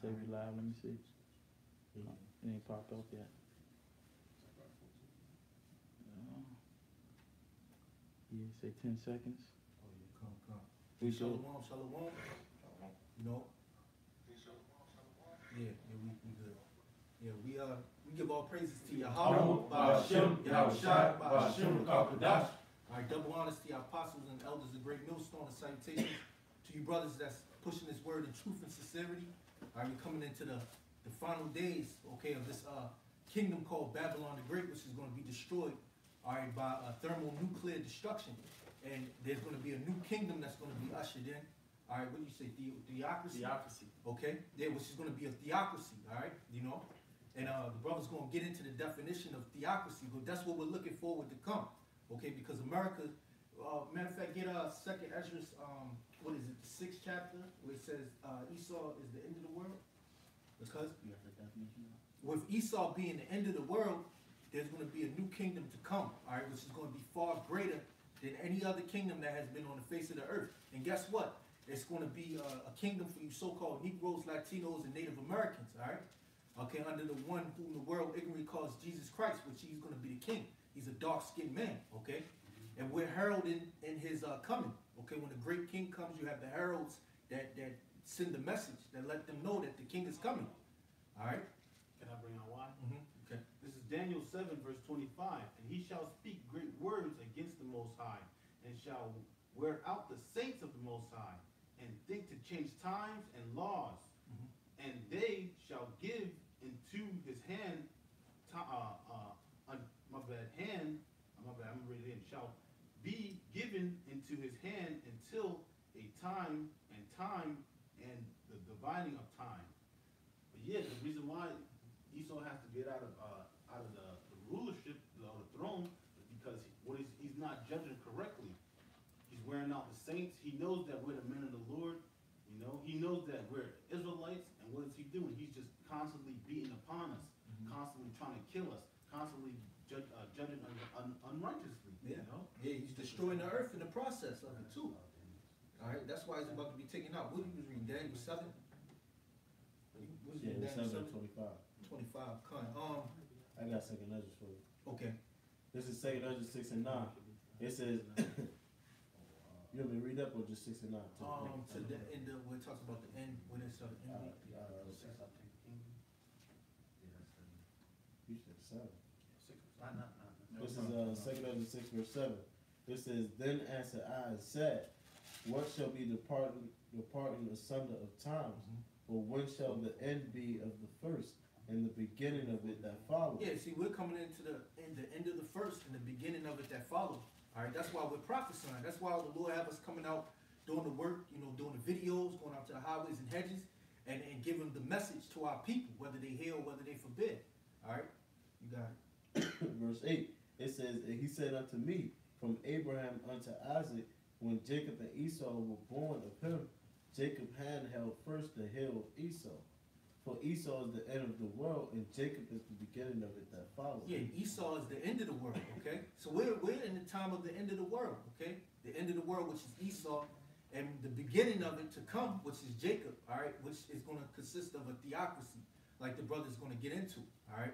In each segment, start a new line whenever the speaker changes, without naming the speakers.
Say we live. Let me see. It ain't popped up yet. Yeah, say 10 seconds.
Oh yeah, come.
We
Shalom,
good.
shalom. You know. Yeah, we good. Yeah, we give all praises to Yahweh, Ba'ashem, Yahushua, Ba'ashem, Kakadash. All right, double honors to our apostles and elders, a great millstone, and salutations to you brothers that's pushing this word in truth and sincerity. All right, we're coming into the final days, okay, of this kingdom called Babylon the Great, which is going to be destroyed, all right, by thermonuclear destruction. And there's going to be a new kingdom that's going to be ushered in. All right, what do you say? Theocracy?
Theocracy.
Okay, yeah, which is going to be a theocracy, all right, you know? And the brother's going to get into the definition of theocracy, but that's what we're looking forward to come, okay? Because America, matter of fact, get second Ezra's, what is it, the 6th chapter, where it says Esau is the end of the world? Because
You have the definition?
with Esau being the end of the world, there's going to be a new kingdom to come, all right, which is going to be far greater than any other kingdom that has been on the face of the earth. And guess what? It's going to be a kingdom for you so-called Negroes, Latinos, and Native Americans, all right? Okay, under the one whom the world ignorantly calls Jesus Christ, which he's going to be the king. He's a dark-skinned man, okay? And we're heralding in his coming, okay? When the great king comes, you have the heralds that send the message, that let them know that the king is coming, all right?
Can I bring out why?
Okay.
This is Daniel 7, verse 25. And he shall speak great words against the Most High, and shall wear out the saints of the Most High, and think to change times and laws. And they shall give into his hand, I'm ready in, shall be given into his hand until a time and the dividing of time. But yeah, the reason why Esau has to get out of the rulership or the throne is because he's not judging correctly. He's wearing out the saints. He knows that we're the men of the Lord. You know, he knows that we're Israelites, and what is he doing? He's just constantly beating upon us, constantly trying to kill us, constantly judging unrighteously.
Yeah.
You know?
Yeah, he's destroying the earth in the process of it too. All right, that's why he's about to be taken out. What did you read? Daniel 7? What is it?
Yeah,
Daniel
7 25.
25.
I got second Ezra for you.
Okay.
This is second Ezra 6 and 9. It says, you want me to read up or just 6 and 9?
To the end of where it talks about the end, when it's the end.
You said 7.
No
This
problem.
is second Ezra 6 verse 7. This says, then answered I and said, what shall be the parting asunder of times? Or when shall the end be of the first, and the beginning of it that follows?
Yeah, see, we're coming into the end of the first and the beginning of it that follows. All right, that's why we're prophesying. That's why the Lord have us coming out doing the work, you know, doing the videos, going out to the highways and hedges, and giving the message to our people, whether they hear or whether they forbid. All right, you got it.
Verse 8, it says, and he said unto me, from Abraham unto Isaac, when Jacob and Esau were born of him, Jacob hand held first the hill of Esau. For Esau is the end of the world, and Jacob is the beginning of it that follows.
Yeah, Esau is the end of the world, okay? So we're in the time of the end of the world, okay? The end of the world, which is Esau, and the beginning of it to come, which is Jacob, all right? Which is going to consist of a theocracy, like the brother's going to get into, all right?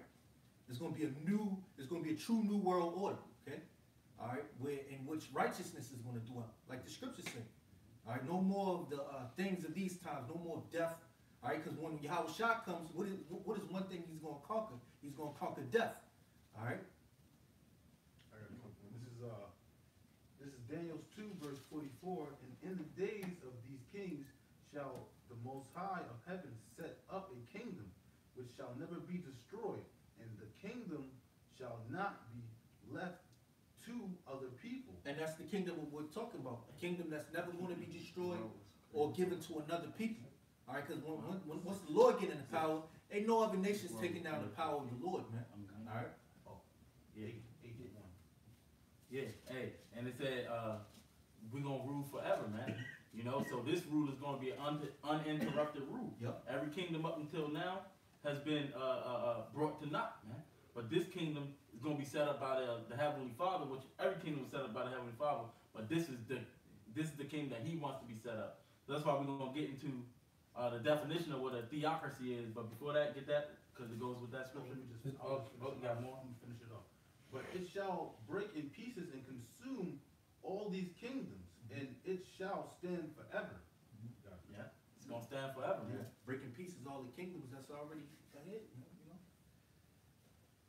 There's going to be a true new world order, okay? All right, in which righteousness is going to dwell, like the scriptures say. All right, no more of the things of these times, no more death. All right, because when Yahushua comes, what is one thing he's going to conquer? He's going to conquer death. All right.
This is Daniel 2, verse 44. And in the days of these kings shall the Most High of heaven set up a kingdom which shall never be destroyed, and the kingdom shall not be left to other people.
And that's the kingdom we're talking about. A kingdom that's never going to be destroyed or given to another people. All right, because once the Lord get into power, ain't no other nations taking down the power of the Lord, man. All right.
Yeah.
Yeah, hey, and it said we're gonna rule forever, man. You know, so this rule is gonna be an uninterrupted rule.
Yep.
Every kingdom up until now has been brought to naught, man. But this kingdom is gonna be set up by the Heavenly Father, which every kingdom is set up by the Heavenly Father. But this is the kingdom that He wants to be set up. So that's why we're gonna get into the definition of what a theocracy is. But before that, get that, because it goes with that
Let
scripture.
me just,
You got more?
I'm gonna finish it off. But it shall break in pieces and consume all these kingdoms, and it shall stand forever. Got it.
Yeah, it's gonna stand forever, man.
Breaking pieces all the kingdoms that's already ahead, you know.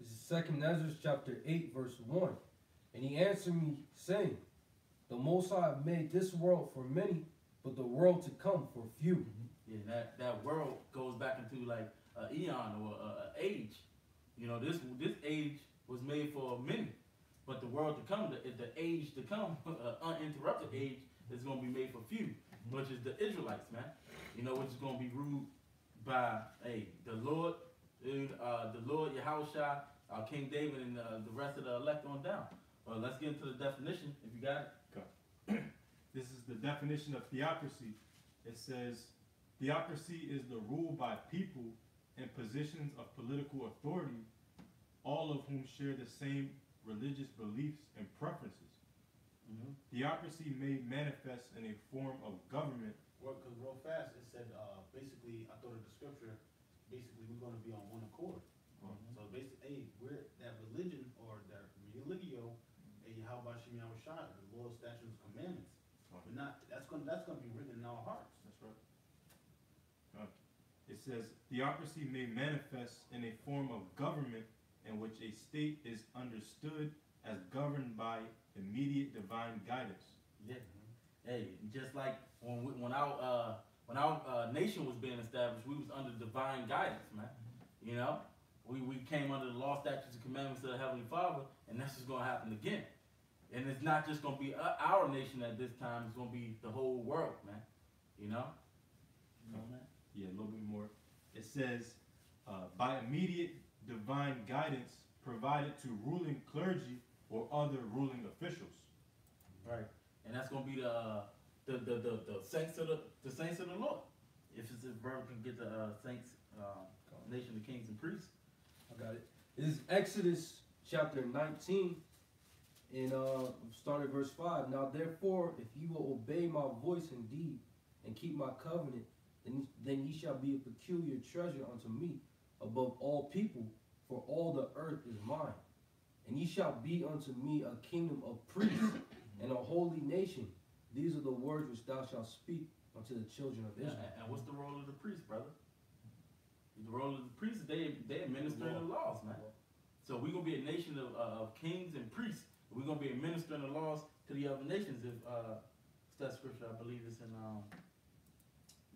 This is 2 Ezra chapter 8, verse 1. And he answered me, saying, the Most High made this world for many, but the world to come for few.
Yeah, that world goes back into like an eon or an age. You know, this age was made for many, but the world to come, the age to come, uninterrupted age, is going to be made for few, which is the Israelites, man. You know, which is going to be ruled by the Lord Yahushua, King David, and the rest of the elect on down. Well, let's get into the definition if you got it.
This is the definition of theocracy. It says, theocracy is the rule by people in positions of political authority, all of whom share the same religious beliefs and preferences. Theocracy may manifest in a form of government.
Well, because real fast, it said, basically, I thought of the scripture, basically, we're gonna be on one accord. So basically, we're that religion or that religio, Yahweh Shem Yahushua, the law, statutes, commandments. But not, that's gonna be written in our hearts.
That's right. It says, theocracy may manifest in a form of government in which a state is understood as governed by immediate divine guidance.
Yeah. Hey, just like when our nation was being established, we was under divine guidance, man. You know, we came under the law, statutes, and commandments of the Heavenly Father, and that's just gonna happen again. And it's not just gonna be our nation at this time; it's gonna be the whole world, man. You know. Man?
Yeah, a little bit more. It says, by immediate divine guidance provided to ruling clergy or other ruling officials.
Right. And that's gonna be the saints of the saints of the Lord. If brother can get the saints, nation of kings and priests.
I got it. This is Exodus chapter 19, and start at verse 5. Now therefore, if you will obey my voice indeed, and keep my covenant, then ye shall be a peculiar treasure unto me above all people, for all the earth is mine. And ye shall be unto me a kingdom of priests and a holy nation. These are the words which thou shalt speak unto the children of Israel.
And what's the role of the priest, brother? The role of the priests, they administering the laws, man. So we're gonna be a nation of kings and priests. We're gonna be administering the laws to the other nations. If it's that scripture, I believe it's in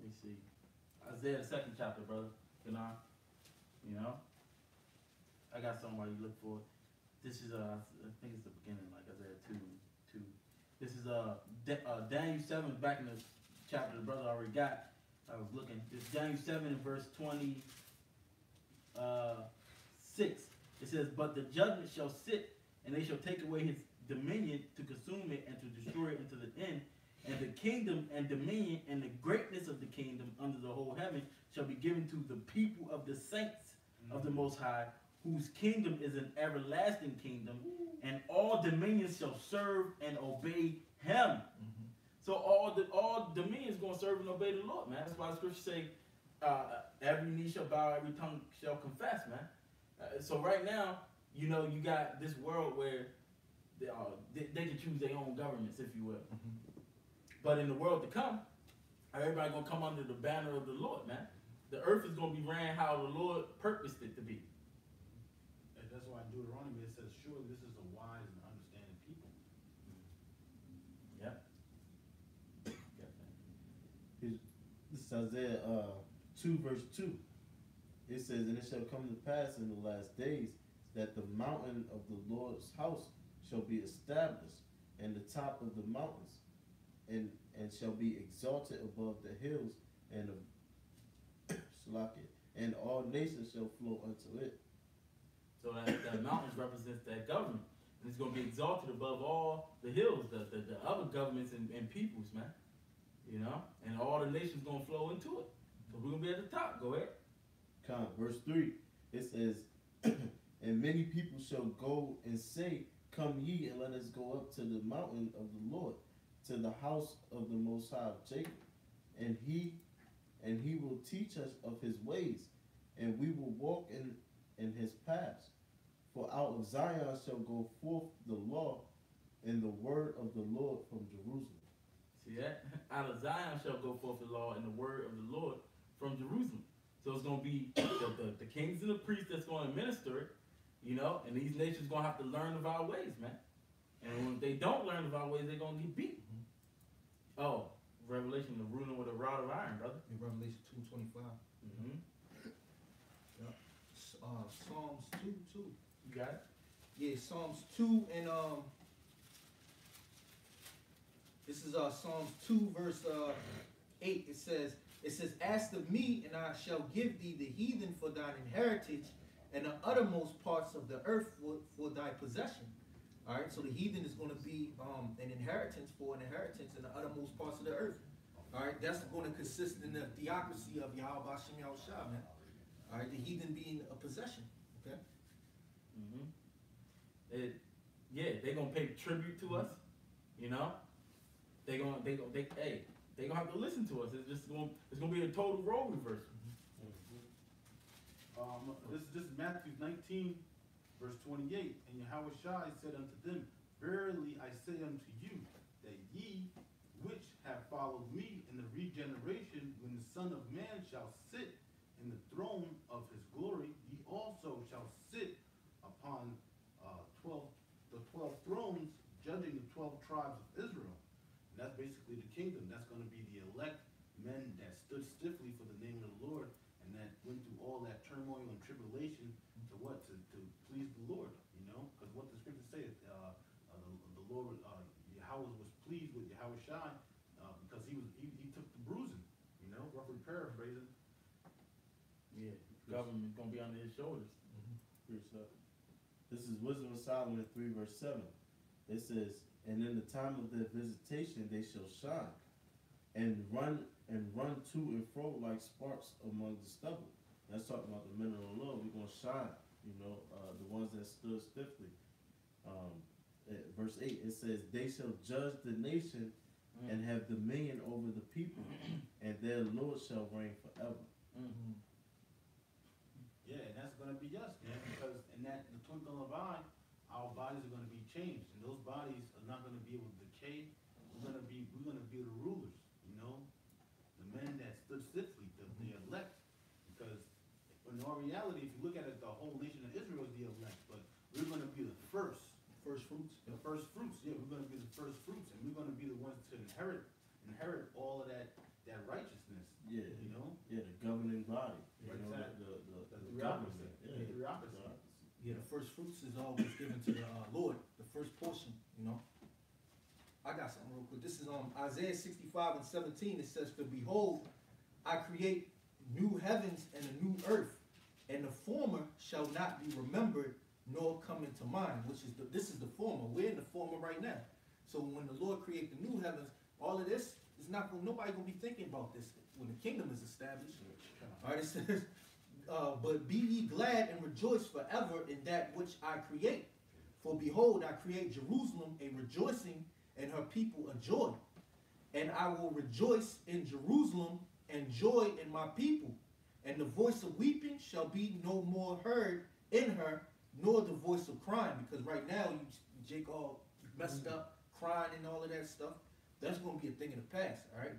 let me see, Isaiah the 2nd chapter, brother. You know, I got something while you look for it. This is I think it's the beginning, like Isaiah 2. This is Daniel 7, back in the chapter the brother already got. I was looking. It's Daniel 7 and verse 26. It says, but the judgment shall sit, and they shall take away his dominion to consume it and to destroy it unto the end. And the kingdom and dominion and the greatness of the kingdom under the whole heaven shall be given to the people of the saints of the Most High, whose kingdom is an everlasting kingdom, and all dominions shall serve and obey him. So all dominions going to serve and obey the Lord, man. That's why the scriptures say, every knee shall bow, every tongue shall confess, man. So right now, you know, you got this world where they can choose their own governments, if you will. But in the world to come, everybody gonna come under the banner of the Lord, man. The earth is gonna be ran how the Lord purposed it to be.
And that's why in Deuteronomy it says, surely this is a wise and understanding people.
This is Isaiah 2 verse 2. It says, and it shall come to pass in the last days that the mountain of the Lord's house shall be established, and the top of the mountains, and shall be exalted above the hills, and and all nations shall flow unto it.
So that mountains represents that government. And it's going to be exalted above all the hills, the other governments and peoples, man. You know? And all the nations going to flow into it. So we're going to be at the top. Go ahead.
Verse 3, it says, and many people shall go and say, come ye and let us go up to the mountain of the Lord, to the house of the Most High of Jacob, and he and he will teach us of his ways, and we will walk in his paths. For out of Zion shall go forth the law and the word of the Lord from Jerusalem.
See that? Out of Zion shall go forth the law and the word of the Lord from Jerusalem. So it's going to be the kings and the priests that's going to administer it, you know, and these nations going to have to learn of our ways, man. And when they don't learn of our ways, they're going to get beat. Oh, Revelation, the ruling with a rod of iron, brother.
In Revelation 2:25. Yep. Psalms 2.
You got it?
Yeah, Psalms 2 and this is Psalms 2 verse 8. It says, ask of me, and I shall give thee the heathen for thine inheritance, and the uttermost parts of the earth for thy possession. All right, so the heathen is going to be an inheritance in the uttermost parts of the earth. All right, that's going to consist in the theocracy of Yahweh Shem Yahushua, man. All right, the heathen being a possession. Okay.
They're gonna pay tribute to us, you know. They gonna have to listen to us. It's gonna be a total role reversal.
This is Matthew 19, verse 28. And Yahushua said unto them, verily I say unto you, that ye which have followed me in the regeneration, when the Son of Man shall sit in the throne of his glory, ye also shall sit upon 12 thrones, judging the 12 tribes of Israel. And that's basically the kingdom. That's going to be the elect men that stood stiffly for the name of the Lord, and that went through all that turmoil and tribulation to what? To please the Lord, you know? Because what the scriptures say, the Lord, Yahweh was pleased with Yahushua because he took the bruising, you know, roughly paraphrasing.
Yeah, government's gonna be on his shoulders.
This is Wisdom of Solomon 3 verse 7. It says, and in the time of their visitation they shall shine, and run to and fro like sparks among the stubble. That's talking about the men of the Lord. We're gonna shine, you know, the ones that stood stiffly. Verse 8, it says, they shall judge the nation and have dominion over the people, and their Lord shall reign forever.
Yeah, and that's going to be us, man, because in the twinkle of an eye, our bodies are going to be changed, and those bodies are not going to be able to decay. We're going to be the rulers, you know, the men that stood stiffly, the elect, because in all reality, if you look at it, the whole nation of Israel is the elect, but we're going to be the first fruits. The first fruits, yeah, we're going to be the first fruits, and we're going to be the ones to inherit all of that righteousness.
Yeah,
you know.
Yeah, the governing body.
Right,
You know,
exactly.
the
Theocracy.
government. Yeah,
Theocracy.
Yeah, the first fruits is always given to the Lord, the first portion, you know. I got something real quick. This is Isaiah 65 and 17. It says, for behold, I create new heavens and a new earth, and the former shall not be remembered, nor come into mind, this is the former. We're in the former right now. So when the Lord create the new heavens, all of this is nobody gonna be thinking about this when the kingdom is established. All right, it says, but be ye glad and rejoice forever in that which I create. For behold, I create Jerusalem a rejoicing, and her people a joy. And I will rejoice in Jerusalem and joy in my people. And the voice of weeping shall be no more heard in her, nor the voice of crying. Because right now, Jake all messed up, crying and all of that stuff. That's going to be a thing in the past, all right?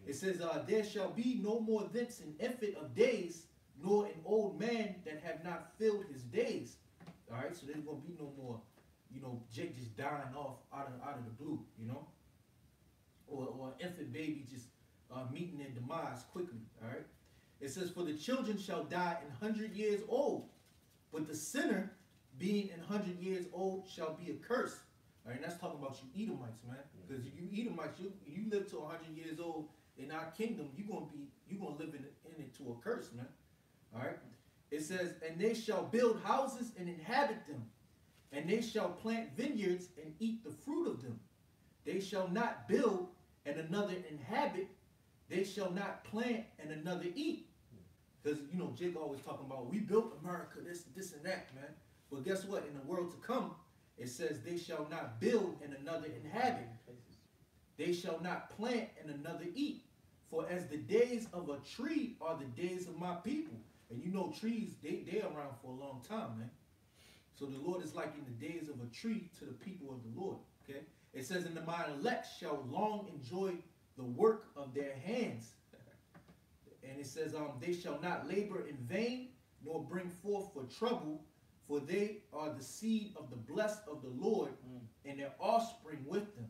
It says, there shall be no more thence an infant of days, nor an old man that have not filled his days. All right, so there's going to be no more, you know, Jake just dying off out of the blue, you know? Or an infant baby just meeting their demise quickly, all right? It says, for the children shall die 100 years old, but the sinner being 100 years old shall be accursed. All right, and that's talking about you Edomites, man. Because you Edomites, you live to 100 years old in our kingdom, you're gonna live in it to a curse, man. All right. It says, and they shall build houses and inhabit them, and they shall plant vineyards and eat the fruit of them. They shall not build and another inhabit. They shall not plant and another eat. Because, you know, Jake always talking about, we built America, this and that, man. But guess what? In the world to come, it says, they shall not build and another inhabit. They shall not plant and another eat. For as the days of a tree are the days of my people. And you know trees, they're around for a long time, man. So the Lord is liking the days of a tree to the people of the Lord. Okay? It says, and my elect shall long enjoy the work of their hands. And it says, they shall not labor in vain, nor bring forth for trouble, for they are the seed of the blessed of the Lord, and their offspring with them.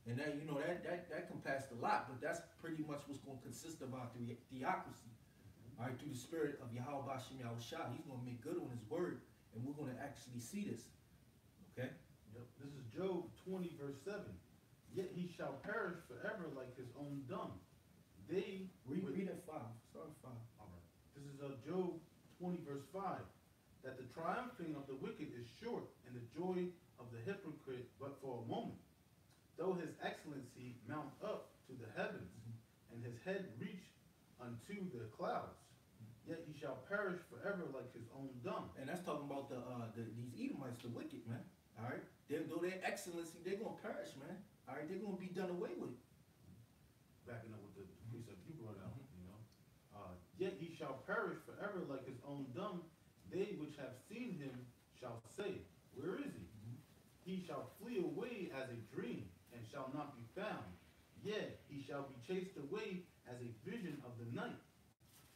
And that, you know, that compassed a lot, but that's pretty much what's going to consist of our theocracy. All right, through the spirit of Yahweh Bashim Yahushua, he's going to make good on his word, and we're going to actually see this. Okay?
Yep. This is Job 20, verse 7. Yet he shall perish forever like his own dung. They
read at 5. Start at 5.
All right. This is Job 20, verse 5. That the triumphing of the wicked is short, and the joy of the hypocrite but for a moment. Though his excellency mount up to the heavens, and his head reach unto the clouds, yet he shall perish forever like his own dung.
And that's talking about these Edomites, the wicked, man. All right? Though their excellency, they're going to perish, man. All right? They're going to be done away with.
Backing up with the precept you brought out, you know. Yet he shall perish forever like his own dung. They which have seen him shall say, where is he? He shall flee away as a dream, and shall not be found. Yet he shall be chased away as a vision of the night.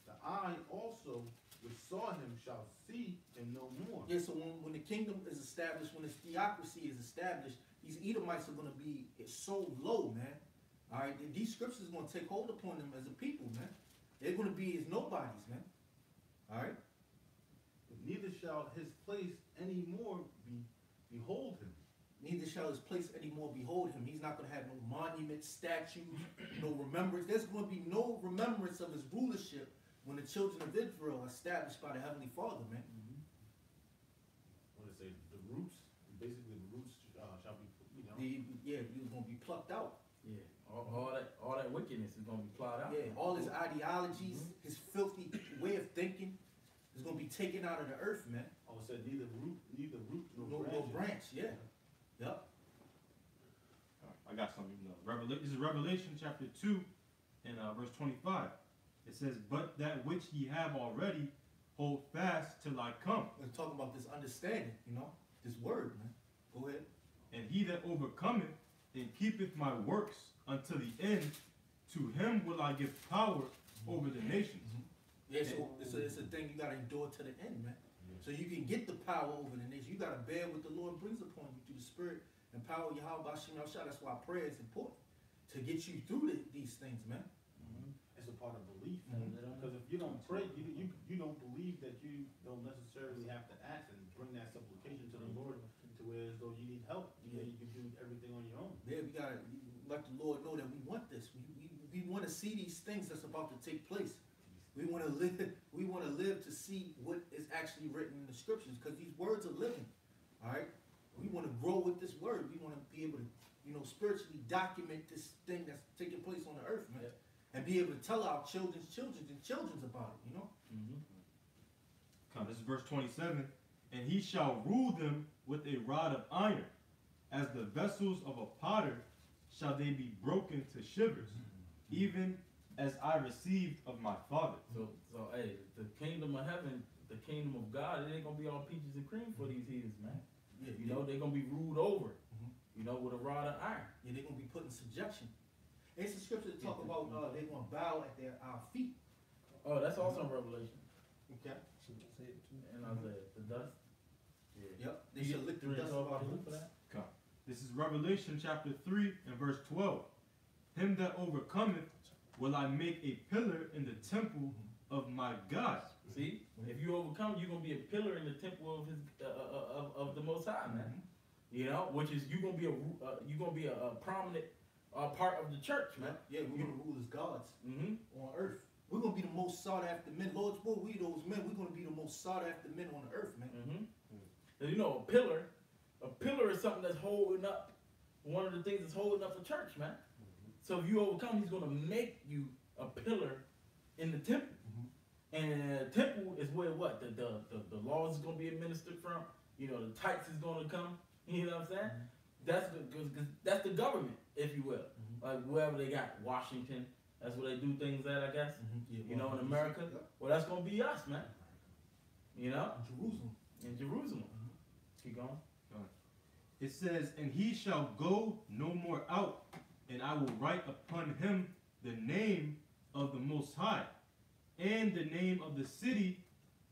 The eye also which saw him shall see him no more.
Yeah, so when the kingdom is established, when this theocracy is established, these Edomites are going to be so low, man. All right, these scriptures are going to take hold upon them as a people, man. They're going to be as nobodies, man. All right?
Neither shall his place any more behold him.
Neither shall his place any more behold him. He's not going to have no monuments, statues, no remembrance. There's going to be no remembrance of his rulership when the children of Israel are established by the Heavenly Father, man.
What did it say? The roots, basically the roots shall be, you know.
You're going to be plucked out.
Yeah, all that wickedness is gonna be plowed out.
Yeah, all his ideologies, his filthy way of thinking is gonna be taken out of the earth, man.
Oh, it said neither root nor
No branch. Yeah. Yep.
I got something. This is Revelation chapter 2 and verse 25. It says, but that which ye have already, hold fast till I come.
Let's talk about this understanding, you know, this word, man. Go ahead.
And he that overcometh and keepeth my works unto the end, to him will I give power over the nations.
Yeah, so it's a thing you got to endure to the end, man. So you can get the power over the nation. You got to bear what the Lord brings upon you through the Spirit and power of Yahweh Bashim Yahushua. That's why prayer is important, to get you through these things, man.
It's a part of belief. Because if you don't pray, you don't believe that you don't necessarily have to ask and bring that supplication to the Lord to where as though you need help. You can do everything on your own.
Yeah, we got to let the Lord know that we want this. We want to see these things that's about to take place. We want to live. We want to live to see what is actually written in the scriptures, because these words are living. All right. We want to grow with this word. We want to be able to, you know, spiritually document this thing that's taking place on the earth, man, and be able to tell our children's about it. You know.
Come, this is verse 27. And he shall rule them with a rod of iron, as the vessels of a potter shall they be broken to shivers, even as I received of my Father.
So hey, the kingdom of heaven, the kingdom of God, it ain't gonna be all peaches and cream for these heathens, man.
Yeah,
you know, they're gonna be ruled over, you know, with a rod of iron.
Yeah, they're gonna be put in subjection. It's a scripture that talk about they're gonna bow at our feet.
Oh, that's also in Revelation.
Okay.
And Isaiah, the dust.
Yeah. Yep. They shall lick the dust of our boots.
Come. This is Revelation chapter 3 and verse 12. Him that overcometh will I make a pillar in the temple of my God.
See, if you overcome, you're gonna be a pillar in the temple of his of the Most High, man. You know, which is you're gonna be a prominent part of the church, man.
Yeah, we're gonna rule as gods on earth. We're gonna be the most sought after men. Lord's will we those men. We're gonna be the most sought after men on the earth, man.
And you know, a pillar is something that's holding up. One of the things that's holding up the church, man. So if you overcome, he's gonna make you a pillar in the temple. And the temple is where what the laws is gonna be administered from. You know, the tithes is gonna come. You know what I'm saying? That's the government, if you will. Like wherever they got Washington, That's where they do things at, I guess.
Yeah,
You know, in
100%.
America.
Yep.
Well, that's gonna be us, man. You know,
Jerusalem.
in Jerusalem. Keep going.
It says, and he shall go no more out, and I will write upon him the name of the Most High, and the name of the city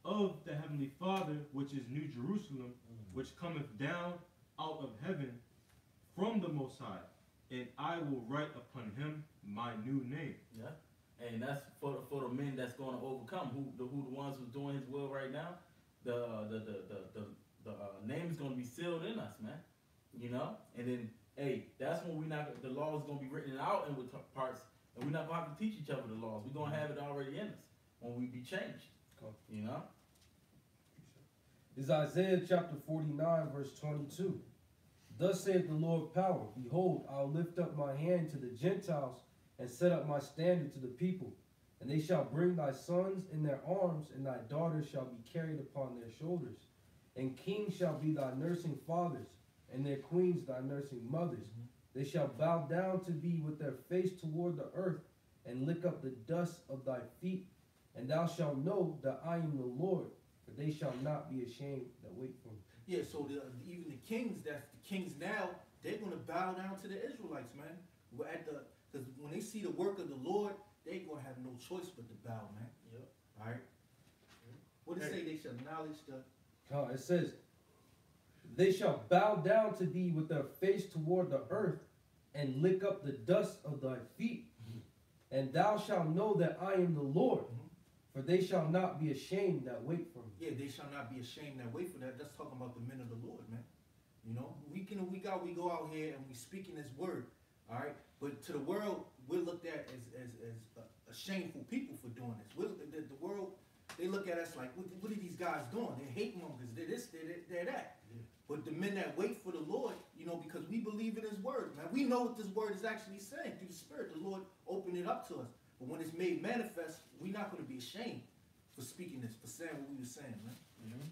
of the Heavenly Father, which is New Jerusalem, which cometh down out of heaven from the Most High, and I will write upon him my new name.
Yeah. And that's for the men that's going to overcome. Who the ones who's doing His will right now. The name is going to be sealed in us, man. You know, and then hey, that's when the law is going to be written out in with parts, and we're not going to have to teach each other the laws. We're going to have it already in us when we be changed.
Cool.
You know.
This is Isaiah chapter 49, verse 22. Thus saith the Lord power, behold, I'll lift up my hand to the Gentiles, and set up my standard to the people. And they shall bring thy sons in their arms, and thy daughters shall be carried upon their shoulders. And kings shall be thy nursing fathers, and their queens thy nursing mothers. They shall bow down to thee with their face toward the earth, and lick up the dust of thy feet. And thou shalt know that I am the Lord, for they shall not be ashamed that wait for me.
Yeah, so even the kings, that's the kings now, they're going to bow down to the Israelites, man. Because when they see the work of the Lord, they're going to have no choice but to bow, man.
Yep.
All right? What does it say? They shall acknowledge the...
It says, they shall bow down to thee with their face toward the earth, and lick up the dust of thy feet. And thou shalt know that I am the Lord, for they shall not be ashamed that wait for me.
Yeah, they shall not be ashamed that wait for that. That's talking about the men of the Lord, man. You know, week in and week out, we go out here and we speak in His word. All right, but to the world, we're looked at as a shameful people for doing this. The world, they look at us like, what are these guys doing? They're hate mongers. They're this, they're that.
Yeah.
But the men that wait for the Lord, you know, because we believe in His word, man. We know what this word is actually saying through the Spirit. The Lord opened it up to us. But when it's made manifest, we're not going to be ashamed for speaking this, for saying what we were saying, man.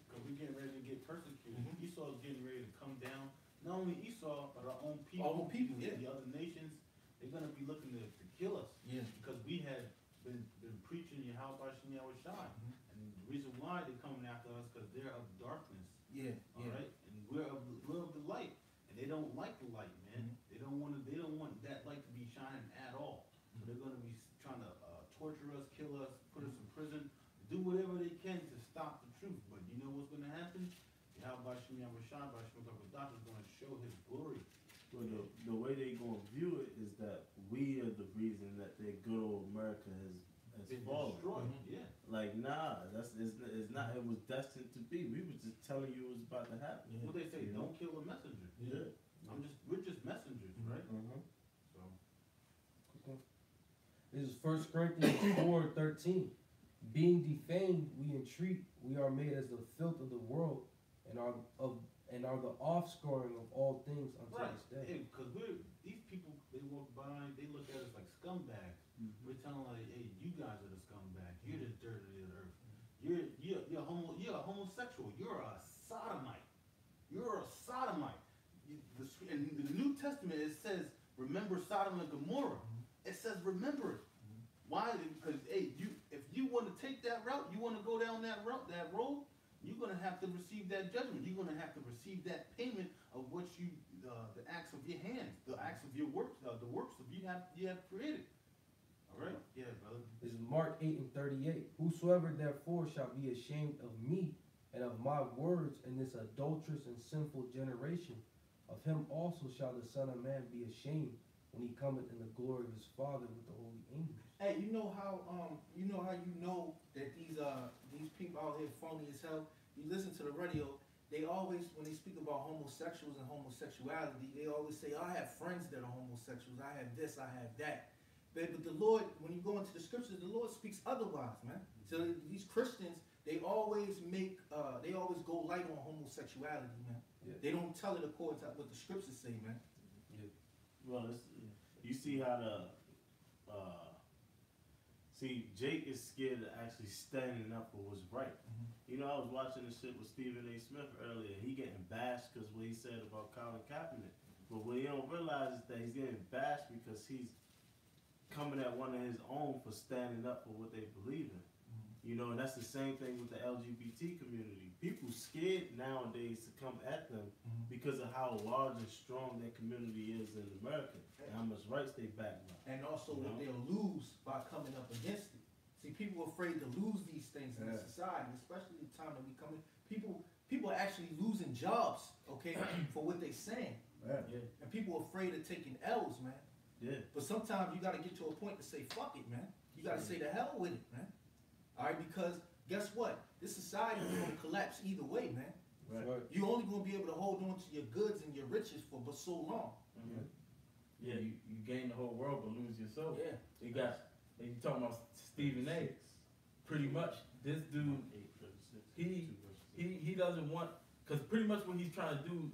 Because we're getting ready to get persecuted. Esau is getting ready to come down. Not only Esau, but our own people.
Our own people, yeah.
The other nations, they're going to be looking to kill us.
Yeah.
Because we had been preaching Yahweh Shem Yahweh Shai. And the reason why they're coming after us, because they're of darkness.
Yeah.
All right? And we're of the light. And they don't like the light, man. They don't want that light to be shining at all. So they're going to be trying to torture us, kill us, put us in prison, do whatever they can to stop the truth. But you know what's going to happen? Yahweh Shem Yahweh Shai, is going to show His glory.
Well, the way they gonna view it is that we are the reason that their good old America has
Been
fallen.
destroyed. Yeah.
Like, nah, it's not. It was destined to be. We was just telling you it was about to happen.
What they say,
You know?
don't kill a messenger.
Yeah.
We're just messengers, right? So
This is 1 Corinthians 4:13. Being defamed, we entreat, we are made as the filth of the world, and are the offscouring of all things unto
right,
this day.
because these people, they walk by, they look at us like scumbags. We're telling like, hey, you guys are the scumbags. You're the dirt of the earth. You're a homosexual. You're a sodomite. You're a sodomite. In the New Testament, it says, remember Sodom and Gomorrah. It says, remember it. Why? Because hey, if you want to take that route, you want to go down that road, you're going to have to receive that judgment. You're going to have to receive that payment of what the acts of your hands, the acts of your works, the works of you have created. All right? Yeah, brother.
This is Mark 8:38. Whosoever therefore shall be ashamed of me and of my words in this adulterous and sinful generation, of him also shall the Son of Man be ashamed when he cometh in the glory of his Father with the holy angels.
Hey, you know how you know that these people out here phony as hell. You listen to the radio, they always, when they speak about homosexuals and homosexuality, they always say, I have friends that are homosexuals, I have this, I have that. But the Lord, when you go into the scriptures, the Lord speaks otherwise, man. So these Christians, they always go light on homosexuality, man.
Yeah.
They don't tell it according to what the scriptures say, man.
Yeah.
Well, you see how Jake is scared of actually standing up for what's right. You know, I was watching this shit with Stephen A. Smith earlier. He getting bashed because what he said about Colin Kaepernick. But what he don't realize is that he's getting bashed because he's coming at one of his own for standing up for what they believe in. You know, and that's the same thing with the LGBT community. People scared nowadays to come at them because of how large and strong that community is in America and how much rights they back by.
And also what they'll lose by coming up against it. See, people are afraid to lose these things in society, especially the time that we come in. People are actually losing jobs, okay, for what they're saying.
Yeah.
And people are afraid of taking L's, man.
Yeah.
But sometimes you got to get to a point to say, fuck it, man. You got to say the hell with it, man. All right, because guess what? This society is going to collapse either way, man.
Right.
You're only going to be able to hold on to your goods and your riches for but so long.
Yeah, you gain the whole world but lose your soul.
Yeah.
You talking about Stephen A. Pretty much, this dude, he doesn't want, because pretty much what he's trying to do,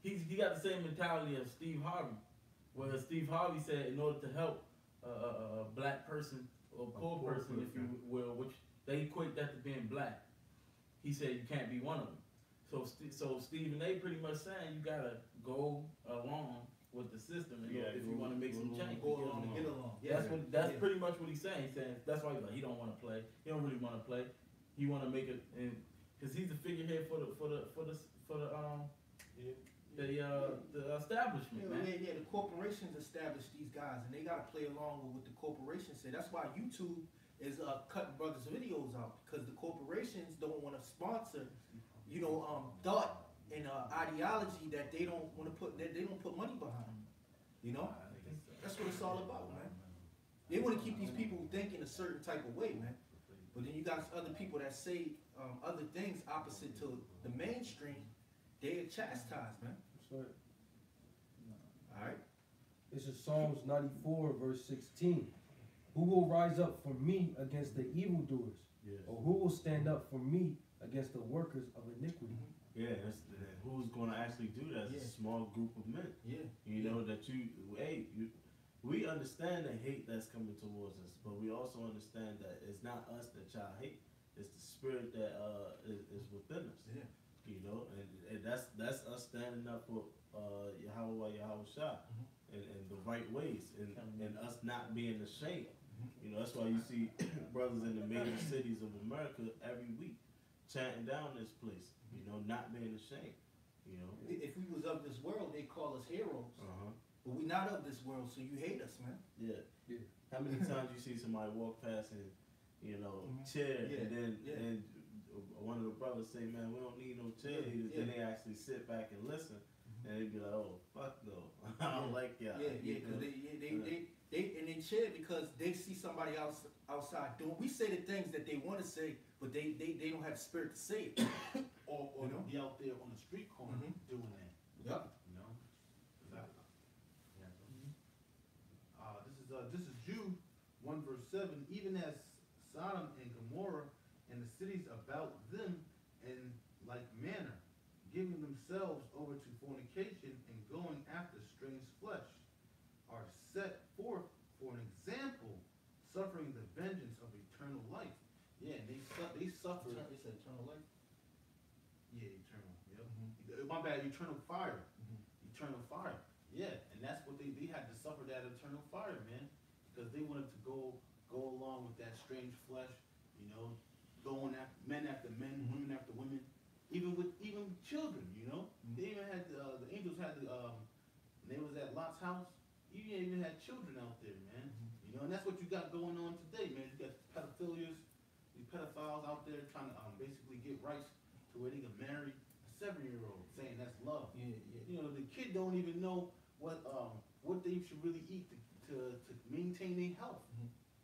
he got the same mentality of Steve Harvey, where Steve Harvey said in order to help a black person or poor person, if you will, which they equate that to being black, he said you can't be one of them. So Stephen A. pretty much saying you gotta go along with the system if you want to make some change.
Go along and get along. Yeah.
That's pretty much what he's saying. He's saying that's why he don't want to play. He don't really want to play. He want to make it, because he's the figurehead for the establishment.
Yeah, the corporations establish these guys, and they gotta play along with what the corporations say. That's why YouTube is cutting brothers' videos out, because the corporations don't want to sponsor, thought and ideology that they don't want to put money behind. You know, that's what it's all about, man. They want to keep these people thinking a certain type of way, man. But then you got other people that say other things opposite to the mainstream. They are chastised, man.
That's right.
All right.
This is Psalms 94, verse 16. Who will rise up for me against the evildoers?
Yes.
Or who will stand up for me against the workers of iniquity?
Yeah, who's going to actually do that? It's a small group of men.
Yeah.
You know, that we understand the hate that's coming towards us, but we also understand that it's not us that y'all hate. It's the spirit that is within us.
Yeah.
You know, and that's us standing up for Yahweh Shah and the right ways and us not being ashamed. You know, that's why you see brothers in the major cities of America every week chanting down this place, you know, not being ashamed. You know,
if we was of this world, they call us heroes. But we're not of this world, so you hate us, man.
Yeah. How many times you see somebody walk past and, cheer, and then one of the brothers say, man, we don't need no cheerleaders. Then they actually sit back and listen, and they be like, oh, fuck no, I don't like y'all.
Because they cheer because they see somebody else outside doing. We say the things that they want to say, but they don't have the spirit to say it.
or be out there on the street corner doing that.
Yep.
You know. This is Jude 1 verse 7. Even as Sodom and Gomorrah and the cities about them in like manner, giving themselves over to fornication and going after strange flesh, are set forth for an example, suffering the vengeance of eternal life. Yeah, and they suffer.
They said eternal life.
Yeah, eternal. Yep. My bad. Eternal fire. Eternal fire. Yeah, and that's what they had to suffer, that eternal fire, man, because they wanted to go along with that strange flesh, going after men, women after women, even children, They even had the angels had when they was at Lot's house, you even had children out there, man. And that's what you got going on today, man. You got pedophilias, these pedophiles out there trying to basically get rights to where they can marry a 7-year-old, saying that's love. The kid don't even know what they should really eat to maintain their health.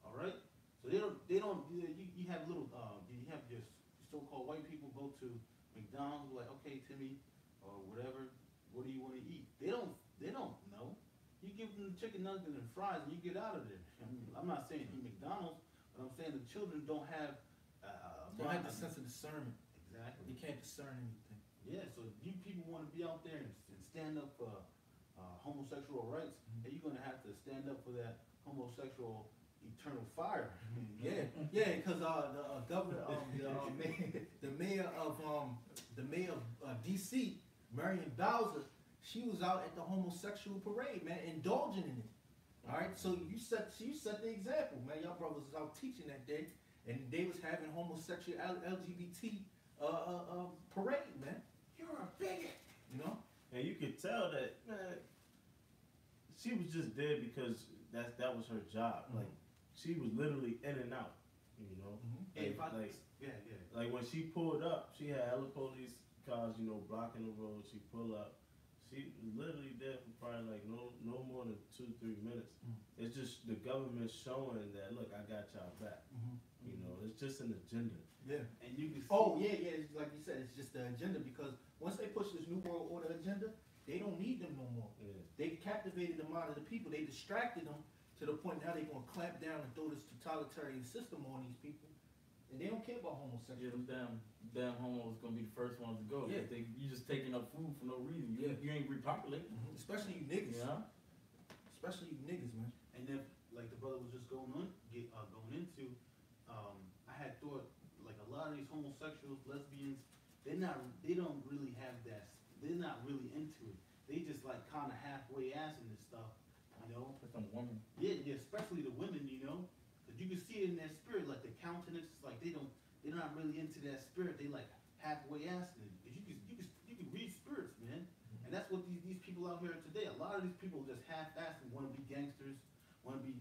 All right, so they don't. You have little. You have your so-called white people go to McDonald's, like, okay, Timmy, or whatever. What do you want to eat? They don't know. You give them chicken nuggets and fries, and you get out of there. I mean, I'm not saying eat McDonald's, but I'm saying the children don't have.
They have the sense of discernment.
Exactly.
You can't discern anything.
Yeah, so you people want to be out there and stand up for homosexual rights, and you're going to have to stand up for that homosexual eternal fire.
Because the governor, the mayor of D.C., Marion Bowser, she was out at the homosexual parade, man, indulging in it. All right, so you set the example, man. Y'all brothers was out teaching that day, and they was having homosexual LGBT parade, man. You're a bigot, you know.
And you could tell that, man, she was just there because that was her job. Like, she was literally in and out, you know. Like when she pulled up, she had hella police cars, you know, blocking the road. She pulled up. She was literally there for probably like no more than 2-3 minutes. It's just the government showing that, look, I got y'all back. You know, it's just an agenda.
Yeah.
And you can see.
Oh yeah. It's like you said, it's just the agenda, because once they push this New World Order agenda, they don't need them no more.
Yeah.
They captivated the mind of the people. They distracted them to the point now they're gonna clamp down and throw this totalitarian system on these people, and they don't care about
Yeah,
homosexuals.
them damn homos gonna be the first ones to go.
Yeah.
You just taking up food for no reason. You ain't repopulating.
Especially you niggas.
You know?
Especially you niggas, man.
And if, like the brother was just going into, I had thought, like, a lot of these homosexuals, lesbians, they don't really have that. They're not really into it. They just like kind of halfway assing this stuff, you know.
For some woman.
Yeah, especially the women, you know, because you can see it in their spirit, like the countenance, it's like they're not really into that spirit. They like halfway assing it. You can read spirits, man, and that's what these people out here today. A lot of these people just half-assing, want to be gangsters, want to be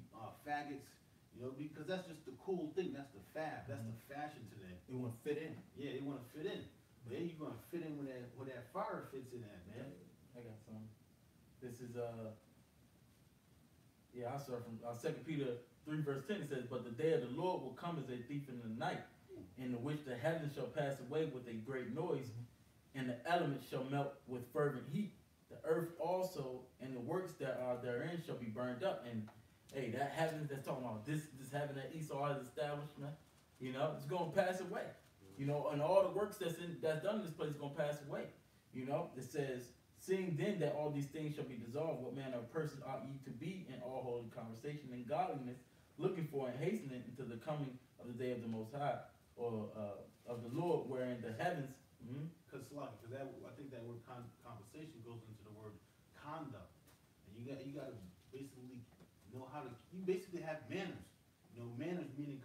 faggots, you know, because that's just the cool thing. That's the fad. That's the fashion today.
They want to fit in.
Yeah, they want to fit in. But then you're gonna fit in where that fire fits in at, man.
I got some. This is I saw from 2 Peter 3 verse 10. It says, "But the day of the Lord will come as a thief in the night, in which the heavens shall pass away with a great noise, and the elements shall melt with fervent heat. The earth also and the works that are therein shall be burned up." And hey, that heavens that's talking about this heaven that Esau has established, man. You know, it's gonna pass away. You know, and all the works that's done in this place is gonna pass away. You know, it says, "Seeing then that all these things shall be dissolved, what manner of person ought ye to be in all holy conversation and godliness, looking for and hastening into the coming of the day of the Most High, or of the Lord, wherein the heavens."
Because I think that word conversation goes into the word conduct, and you got to basically know how to. You basically have manners. You know, manners meaning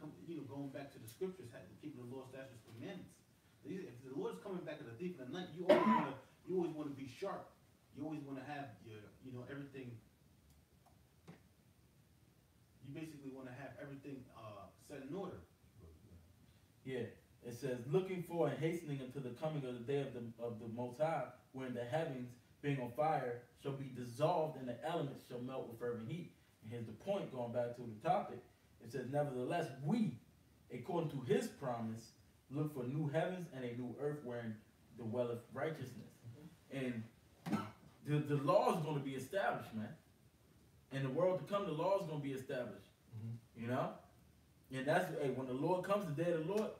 going back to the scriptures, keeping the law, statutes, commandments. If the Lord's coming back at the thief in the night, you always want to be sharp. You always want to have your everything. You basically want to have everything set in order.
Yeah, it says, "Looking for and hastening unto the coming of the day of the Most High, wherein the heavens, being on fire, shall be dissolved, and the elements shall melt with fervent heat." And here's the point, going back to the topic. It says, "Nevertheless, we, according to his promise, look for new heavens and a new earth wherein dwelleth righteousness." And the law is going to be established, man. In the world to come, the law is going to be established. You know? And that's, when the Lord comes, the day of the Lord,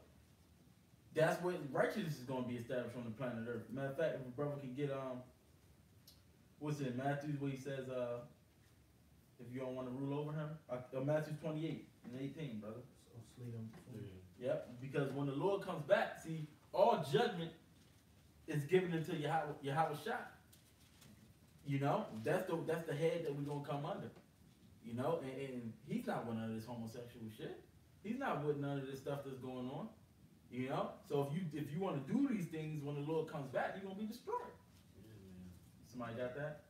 that's where righteousness is going to be established on the planet Earth. Matter of fact, if a brother can get, what's it, Matthew, where he says, if you don't want to rule over him, Matthew 28 and 18, brother.
So slay them.
Yep, because when the Lord comes back, see, all judgment is given into Yahweh Shai. You know, that's the head that we're gonna come under. You know, and he's not with none of this homosexual shit. He's not with none of this stuff that's going on. You know, so if you want to do these things when the Lord comes back, you're gonna be destroyed. Somebody got that?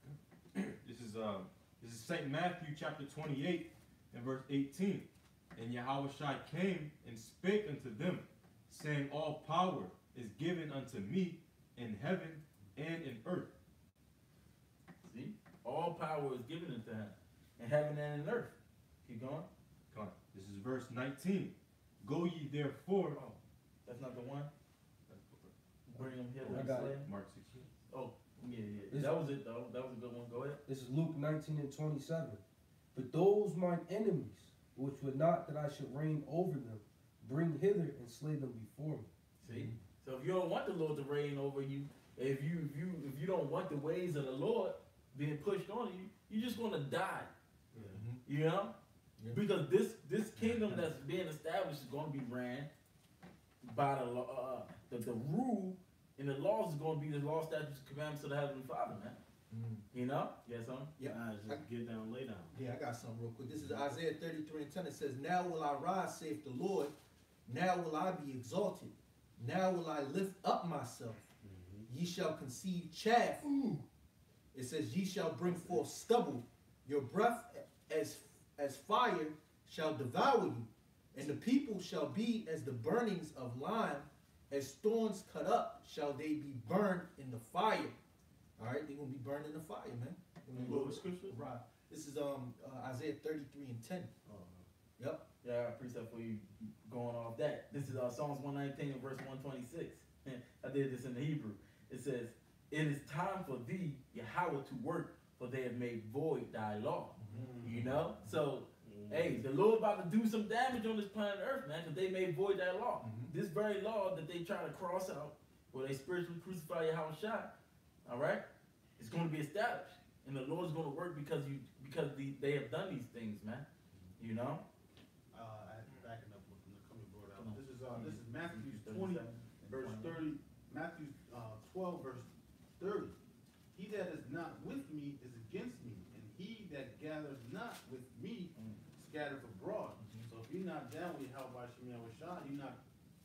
This is St. Matthew chapter 28 and verse 18. "And Yahushua came and spake unto them, saying, All power is given unto me in heaven and in earth."
See? All power is given unto him in heaven and in earth. Keep going.
Come on. This is verse 19. "Go ye therefore."
Oh, that's not the one? Bring them here.
I got it.
Mark 16.
Oh, yeah. That was it, though. That was a good one. Go ahead.
This is Luke 19 and 27. "But those mine enemies, which would not that I should reign over them, bring hither and slay them before me."
See? So if you don't want the Lord to reign over you, if you don't want the ways of the Lord being pushed on you, you're just gonna die. You know?
Yeah.
Because this kingdom that's being established is gonna be ran by the law, the rule and the laws is gonna be the law, statutes, and commandments of the Heavenly Father, man. You know? Yes, son?
Yeah.
Nah, just get down, lay down.
Yeah, I got something real quick. This is Isaiah 33:10. It says, Now will I rise, saith the Lord. Now will I be exalted. Now will I lift up myself. Ye shall conceive chaff. It says, Ye shall bring forth stubble. Your breath as fire shall devour you. And the people shall be as the burnings of lime. As thorns cut up shall they be burned in the fire. All right, they're going to be burned in the fire, man.
What was scripture?
Right. This is Isaiah 33:10.
Oh,
Yep.
Yeah, I got a precept for you going off that. This is Psalms 119 and verse 126. I did this in the Hebrew. It says, It is time for thee, Yahweh, to work, for they have made void thy law. You know? So, hey, the Lord about to do some damage on this planet Earth, man, because they made void thy law. This very law that they try to cross out, where they spiritually crucify Yahweh, all right, it's going to be established. And the Lord is going to work because they have done these things, man. You know?
Backing up with the coming brought out. This is Matthew 20, verse 30. Matthew 12, verse 30. He that is not with me is against me, and he that gathers not with me scattereth abroad. So if you're not down with how by Shemi Awashad, you're not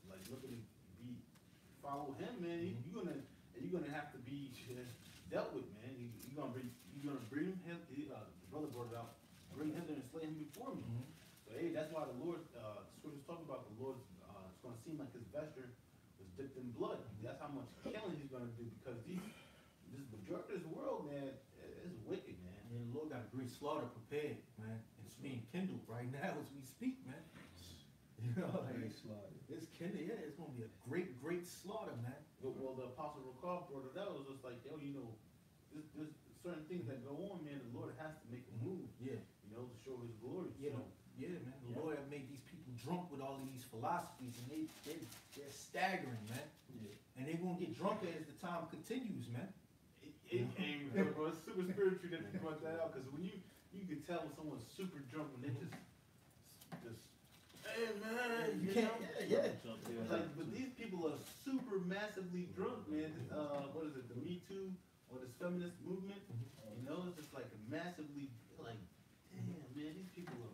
like looking to follow him, man. You're gonna have to be dealt with, man. You're gonna bring him. The brother brought it out. Bring him there and slay him before me. So hey, that's why the Lord, scriptures talk about the Lord. It's gonna seem like his vesture was dipped in blood. That's how much killing he's gonna do, because this majority of this world, man, is wicked, man.
And the Lord got a great slaughter prepared, man. It's being kindled right now as we speak, man. You know, like, it's kindled. Yeah, it's gonna be a great, great slaughter, man.
Well, the Apostle Rakab brought it out. It was just like, yo, there's certain things that go on, man. The Lord has to make a move,
Yeah.
to show his glory.
Yeah,
So,
yeah, man. The Lord have made these people drunk with all of these philosophies, and they're staggering, man.
Yeah.
And they're gonna get drunker as the time continues, man.
bro, it's super spiritual that you brought that out, because when you can tell when someone's super drunk when they just hey man,
You can't. Yeah.
It's like, but these people are super massively drunk, man. What is it, the Me Too or this feminist movement? It's just like a massively, like, damn, man, these people are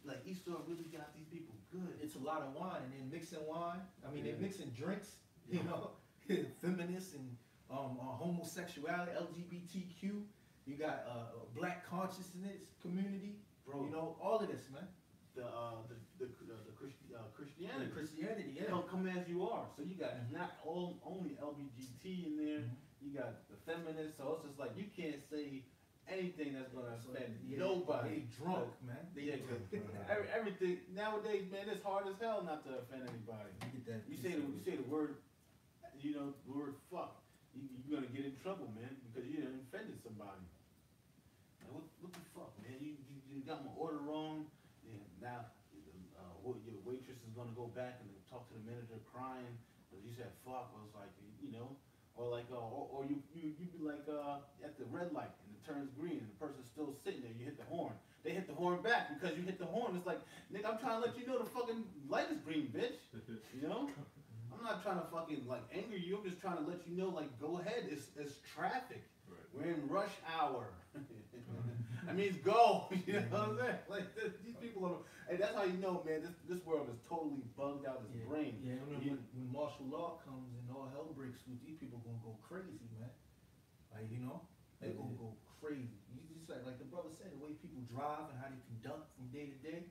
like, Esau really got these people good.
It's a lot of wine, and they're mixing wine. I mean, they're mixing drinks, feminists and homosexuality, LGBTQ. You got black consciousness community,
Bro.
All of this, man.
Christianity.
Christianity, yeah.
Come as you are. So you got not only LGBT in there, you got the feminists. So it's just like you can't say anything that's gonna offend nobody.
They drunk, man.
Everything nowadays, man, it's hard as hell not to offend anybody. You say the word, the word fuck, you're gonna get in trouble, man, because you done offended somebody. Like, what the fuck, man? You got my order wrong. Yeah, now your waitress is gonna go back and talk to the manager crying because you said fuck. I was like, or like, or you be like at the red light and it turns green and the person's still sitting there. You hit the horn. They hit the horn back because you hit the horn. It's like, nigga, I'm trying to let you know the fucking light is green, bitch. I'm not trying to fucking like anger you. I'm just trying to let you know, like, go ahead. It's traffic. Right. We're in rush hour. That means go. You know what I'm saying? Like these people are. Hey, that's how you know, man. This world is totally bugged out his brain.
Yeah, when martial law comes and all hell breaks loose, these people gonna go crazy, man. Like they're gonna go crazy. You just like the brother said, the way people drive and how they conduct from day to day.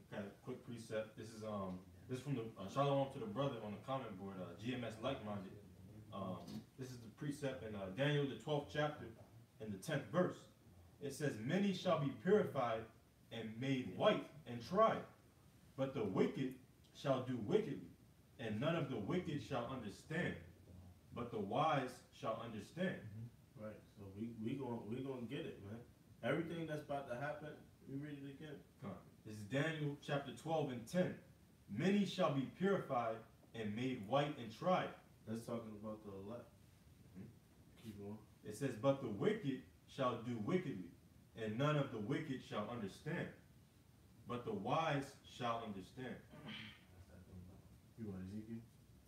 Kind of quick precept. This is from the Shalom to the brother on the comment board. GMS like-minded. This is the precept in Daniel the 12th chapter in the 10th verse. It says, "Many shall be purified and made white and tried, but the wicked shall do wickedly, and none of the wicked shall understand, but the wise shall understand."
Right. So we gonna get it, man. Everything that's about to happen, we read it again.
This is Daniel chapter 12 and 10. "Many shall be purified and made white and tried."
That's talking about the elect. Keep going.
It says, "But the wicked shall do wickedly, and none of the wicked shall understand, but the wise shall understand."
You want Ezekiel?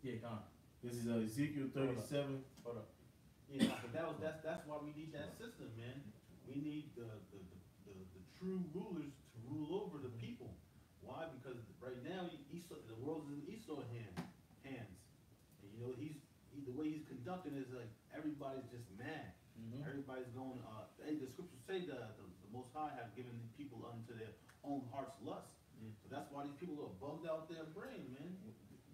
Yeah,
This is Ezekiel 37.
Hold up. Yeah, but that's why we need that system, man. We need the true rulers to rule over the people. Why? Because right now Esau, the world's in Esau's hands. And you know the way he's conducting is like everybody's just mad.
Mhm.
Everybody's going. The scriptures say the Most High have given the people unto their own heart's lust.
Yeah.
So that's why these people are bugged out their brain, man.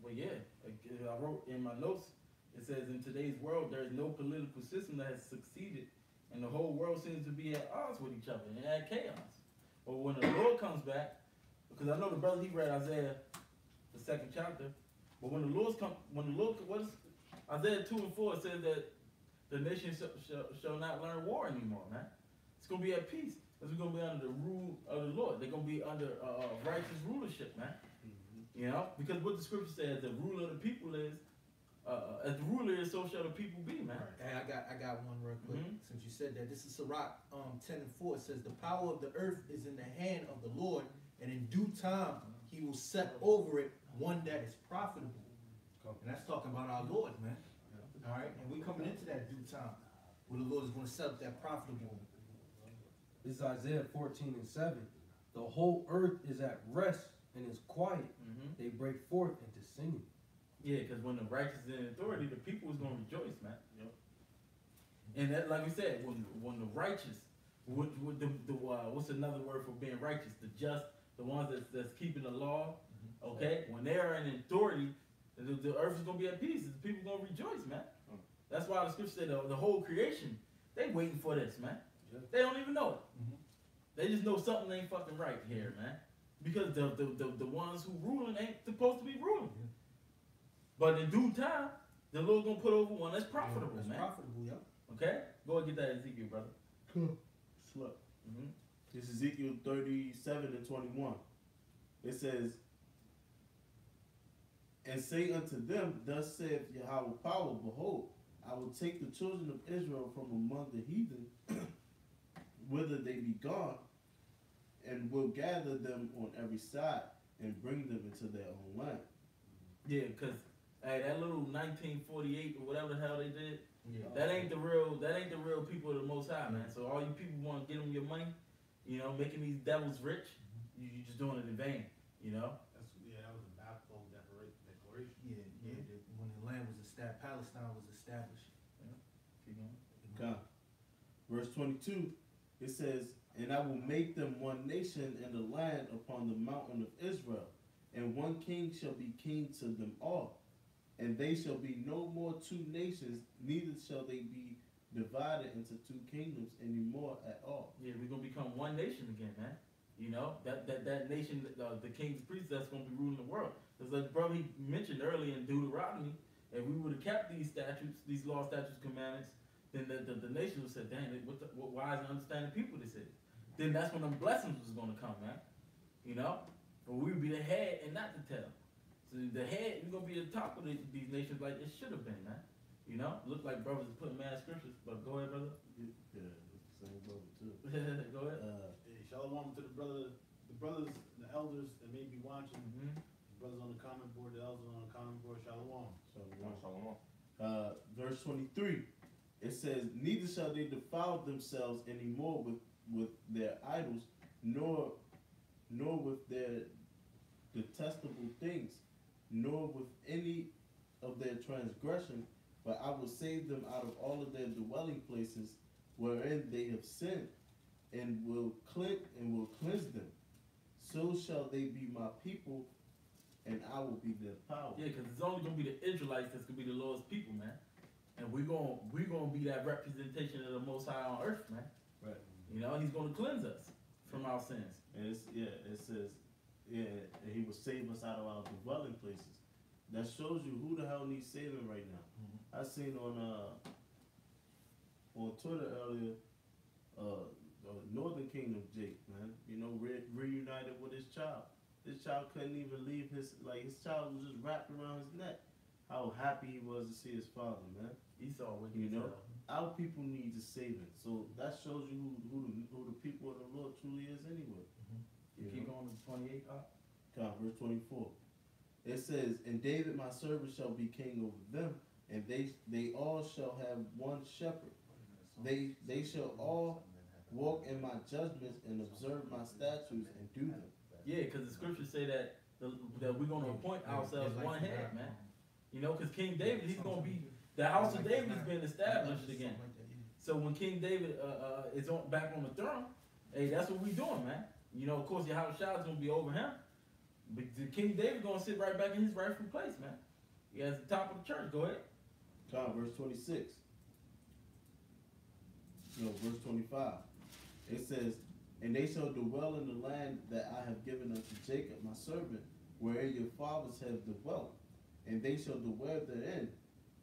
Well, yeah, I wrote in my notes, it says, in today's world, there is no political system that has succeeded, and the whole world seems to be at odds with each other and at chaos. But when the Lord comes back, because I know the brother, he read Isaiah, the 2nd chapter, but when the Lord, what is Isaiah 2 and 4, it says that the nation shall not learn war anymore, man. It's going to be at peace, because we're going to be under the rule of the Lord. They're going to be under righteous rulership, man. You know, because what the scripture says, the ruler of the people is, as the ruler is, so shall the people be, man.
Hey, I got one real quick.
Mhm.
Since you said that, this is Sirach 10 and 4. It says, the power of the earth is in the hand of the Lord, and in due time he will set over it one that is profitable. And that's talking about our Lord, man. All right, and we coming into that due time, where the Lord is going to set up that profitable.
This is Isaiah 14 and 7. The whole earth is at rest and is quiet.
Mhm.
They break forth into singing.
Yeah, because when the righteous is in authority, the people is going to rejoice, man.
Yep.
And that, like we said, when the righteous, what's another word for being righteous? The just, the ones that's keeping the law, okay? When they are in authority, the earth is going to be at peace. The people going to rejoice, man. That's why the scripture said the whole creation, they waiting for this, man.
Yeah.
They don't even know it.
Mhm.
They just know something ain't fucking right here, man. Because the ones who ruling ain't supposed to be ruling.
Yeah.
But in due time, the Lord gonna put over one that's profitable,
That's
man.
profitable, yeah.
Okay? Go and get that Ezekiel, brother.
Slut.
Mm-hmm.
This is Ezekiel 37 and 21. It says, and say unto them, thus saith Yahweh power, behold, I will take the children of Israel from among the heathen, whither they be gone, and will gather them on every side, and bring them into their own land.
Yeah, because hey, that little 1948 or whatever the hell they did,
Yeah.
that ain't the real people of the Most High, man. So all you people want to get them your money, you know, making these devils rich, you just doing it in vain, you know.
That was a Babylon declaration.
Yeah. When the land was established, Palestine was established.
Keep going.
God. Verse 22, it says, and I will make them one nation in the land upon the mountain of Israel, and one king shall be king to them all. And they shall be no more two nations, neither shall they be divided into two kingdoms anymore at all.
Yeah, we're gonna become one nation again, man. You know, that nation, the kings and priests that's gonna be ruling the world. Because like brother he mentioned earlier in Deuteronomy, if we would have kept these statutes, these law, statutes, commandments, then the nation would say, dang, what wise and understanding people this is. Then that's when them blessings was gonna come, man. You know? But we would be the head and not the tail. So the head, we're gonna be at the top of these nations like it should have been, man. You know? Look like brothers are putting mad scriptures, but go ahead, brother.
Yeah, it's the same brother too.
Go ahead.
Hey, shalom to the brothers, the elders that may be watching.
Mm-hmm.
The brothers on the comment board, the elders on the comment board, shalom.
Verse 23, it says, neither shall they defile themselves anymore with their idols, nor with their detestable things, nor with any of their transgression, but I will save them out of all of their dwelling places wherein they have sinned, and will cleanse them. So shall they be my people, and I will be their power.
Yeah, because it's only gonna be the Israelites that's gonna be the Lord's people, man. And we're gonna be that representation of the Most High on earth, man.
Right.
You know, He's gonna cleanse us from our sins.
And it says, and he will save us out of our dwelling places. That shows you who the hell needs saving right now. I seen on Twitter earlier, the Northern Kingdom Jake, man, you know, reunited with his child. This child couldn't even leave his child was just wrapped around his neck. How happy he was to see his father, man.
Esau, what
You know, our people need the saving. So that shows you who the people of the Lord truly is anyway.
You keep going to 28,
God, verse 24. It says, and David my servant shall be king over them, and they all shall have one shepherd. They shall all walk in my judgments and observe my statutes and do them.
Yeah, because the scriptures say that that we're going to appoint ourselves one head, man. You know, because King David, he's going to be, the house of David is being established again. So when King David is back on the throne, hey, that's what we doing, man. You know, of course, your house is going to be over him. But the King David going to sit right back in his rightful place, man. He has the top of the church. Go ahead.
Verse 26. No, verse 25. It says, and they shall dwell in the land that I have given unto Jacob my servant, wherein your fathers have dwelt, and they shall dwell therein,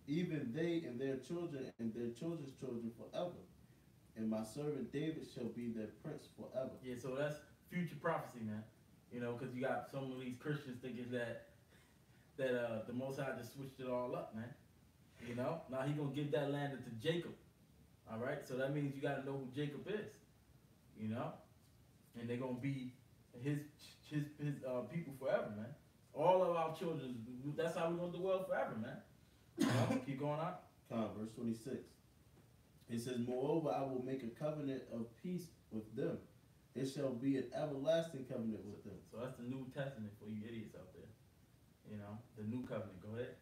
even they and their children and their children's children forever. And my servant David shall be their prince forever.
Yeah, so that's future prophecy, man. You know, because you got some of these Christians thinking that the Most High just switched it all up, man. You know, now he gonna give that land to Jacob. All right, so that means you gotta know who Jacob is. You know, and they're gonna be his people forever, man. All of our children. That's how we're gonna dwell forever, man. You know? Keep going on.
Verse 26. It says, moreover, I will make a covenant of peace with them. It shall be an everlasting covenant with them.
So that's the New Testament for you idiots out there. You know, the new covenant. Go ahead.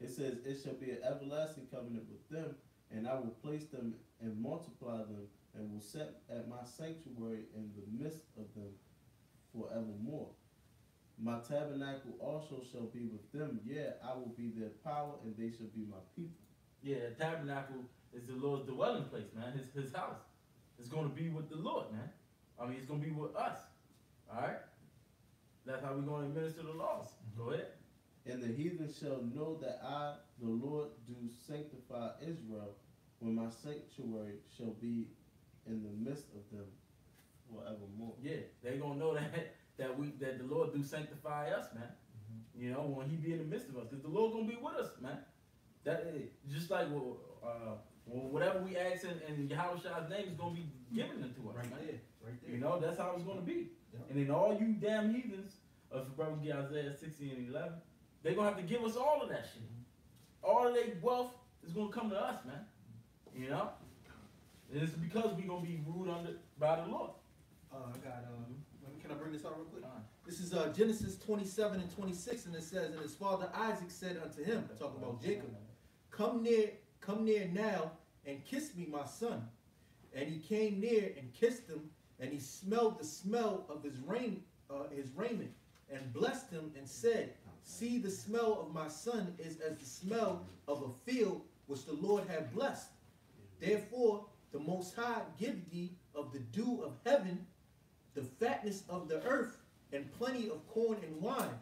It says, it shall be an everlasting covenant with them, and I will place them and multiply them, and will set at my sanctuary in the midst of them forevermore. My tabernacle also shall be with them. Yeah, I will be their power, and they shall be my people.
Yeah, the tabernacle is the Lord's dwelling place, man. His house. It's going to be with the Lord, man. I mean, it's going to be with us. All right? That's how we're going to administer the laws. Go ahead.
And the heathen shall know that I, the Lord, do sanctify Israel, when my sanctuary shall be in the midst of them forevermore.
Yeah, they're going to know that the Lord do sanctify us, man. You know, when he be in the midst of us. Because the Lord going to be with us, man. That is, just like whatever we ask in Yahushua's name is going to be given unto us,
Right
man.
there, right there.
You know, that's how it's going to be.
Yeah.
And then all you damn heathens, if the brothers get Isaiah 16 and 11, they're going to have to give us all of that shit. All of their wealth is going to come to us, man. You know? And it's because we're going to be ruled under by the Lord.
Can I bring this out real quick?
Fine.
This is Genesis 27 and 26, and it says, and his father Isaac said unto him, talking about Jacob, come near now, and kiss me, my son. And he came near and kissed him, and he smelled the smell of his raiment, and blessed him, and said, see, the smell of my son is as the smell of a field which the Lord hath blessed. Therefore, the Most High give thee of the dew of heaven, the fatness of the earth, and plenty of corn and wine.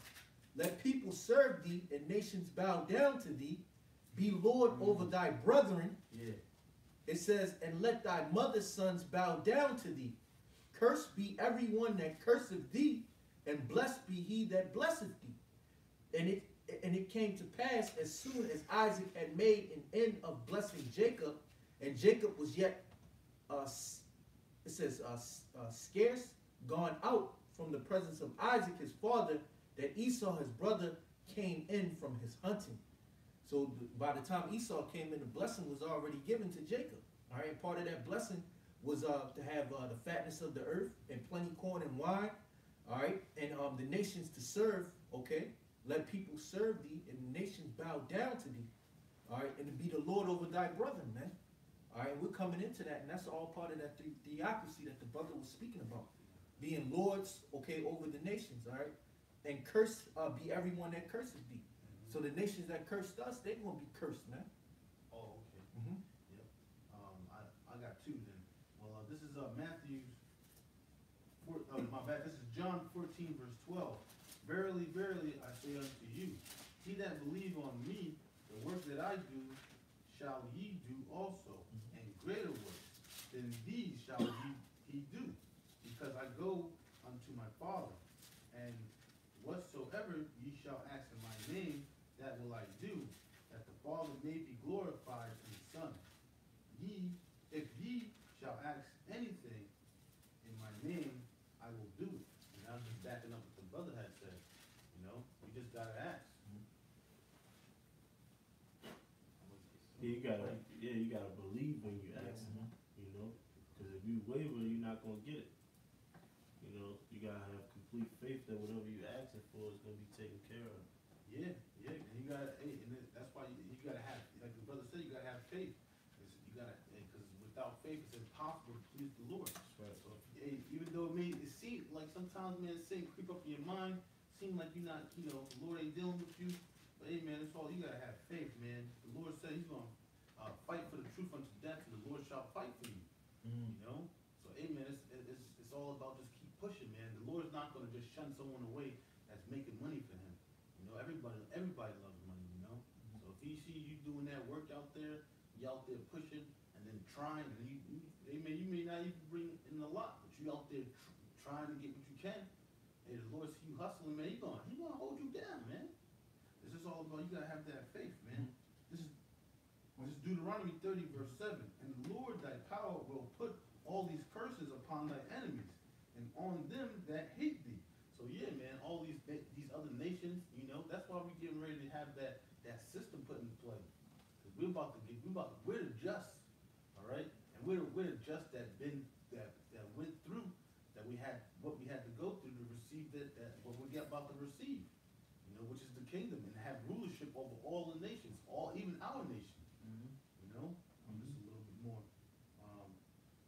Let people serve thee, and nations bow down to thee. Be Lord over thy brethren.
Yeah.
It says, and let thy mother's sons bow down to thee. Cursed be everyone that curseth thee, and blessed be he that blesseth thee. And it came to pass, as soon as Isaac had made an end of blessing Jacob, and Jacob was yet, scarce gone out from the presence of Isaac his father, that Esau his brother came in from his hunting. So by the time Esau came in, the blessing was already given to Jacob. All right, part of that blessing was to have the fatness of the earth and plenty corn and wine. All right, and the nations to serve. Okay, let people serve thee, and the nations bow down to thee. All right, and to be the Lord over thy brethren, man. All right, we're coming into that, and that's all part of that theocracy that the brother was speaking about. Being lords, okay, over the nations, all right? And curse be everyone that curses thee. So the nations that cursed us, they're going to be cursed, man.
Oh, okay.
Mm-hmm.
Yep. I got two then. Well, this is Matthew, my bad, this is John 14, verse 12. Verily, verily, I say unto you, he that believe on me, the work that I do, shall ye do also, and greater works than these shall he do, because I go unto my Father, and whatsoever ye shall ask in my name, that will I do, that the Father may be glorified in the Son. If ye shall ask anything in my name, I will do it. You just gotta ask.
You gotta believe when you ask, you know, because if you waver, you're not gonna get it. You know, you gotta have complete faith that whatever you asking for is gonna be taken care of.
Yeah, and you gotta, and that's why you gotta have, like the brother said, you gotta have faith. You gotta, because without faith, it's impossible to please the Lord.
That's right.
So, even though it seems like sometimes, man, sin creep up in your mind, seem like you're not, the Lord ain't dealing with you. But hey, man, it's all you gotta have faith, man. The Lord said He's gonna fight for the truth unto death, and the Lord shall fight for you. You know. So, hey, man, it's all about just keep pushing, man. The Lord's not gonna just shun someone away that's making money for Him. You know, everybody loves money. You know. So if He see you doing that work out there, you out there pushing and then trying, and you may not even bring in a lot, but you out there trying to get what you can. Hey, the Lord see you hustling, man. He gonna hold you down, man. This is all about, you gotta have that faith, man. This is Deuteronomy 30, verse 7. And the Lord thy power will put all these curses upon thy enemies, and on them that hate thee. So yeah, man, all these other nations, that's why we're getting ready to have that system put in play. Because we're the just, all right? And we're the just that went through, that we had what we had to go through to receive that what we're about to receive. Which is the kingdom, and have rulership over all the nations, even our nation. Just a little bit more.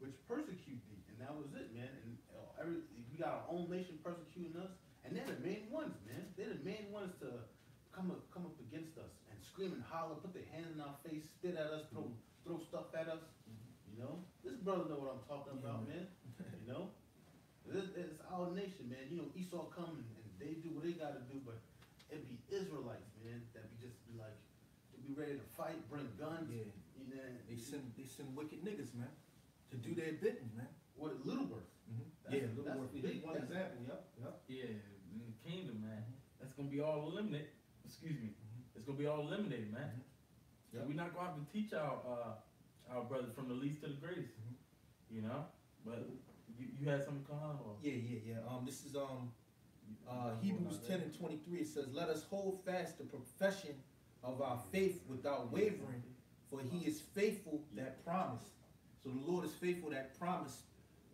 Which persecute thee, and that was it, man. And we got our own nation persecuting us, and they're the main ones, man. They're the main ones to come up against us and scream and holler, put their hands in our face, spit at us, throw stuff at us. This brother know what I'm talking about, man. It's our nation, man. Esau come and they do what they got to do, but it'd be Israelites, man, that be ready to fight, bring guns.
Yeah. They send wicked niggas, man, to do their bidding, man.
What at Littleworth?
Littleworth is
big
one example. Yep.
Yeah, in the kingdom, man. That's gonna be all eliminated. Excuse me. It's gonna be all eliminated, man. So we're not gonna have to teach our brothers from the least to the greatest. But you had something come on? Or?
Yeah. This is Hebrews 10 and 23. It says, "Let us hold fast the profession of our faith without wavering, for He is faithful that promised." So the Lord is faithful that promised.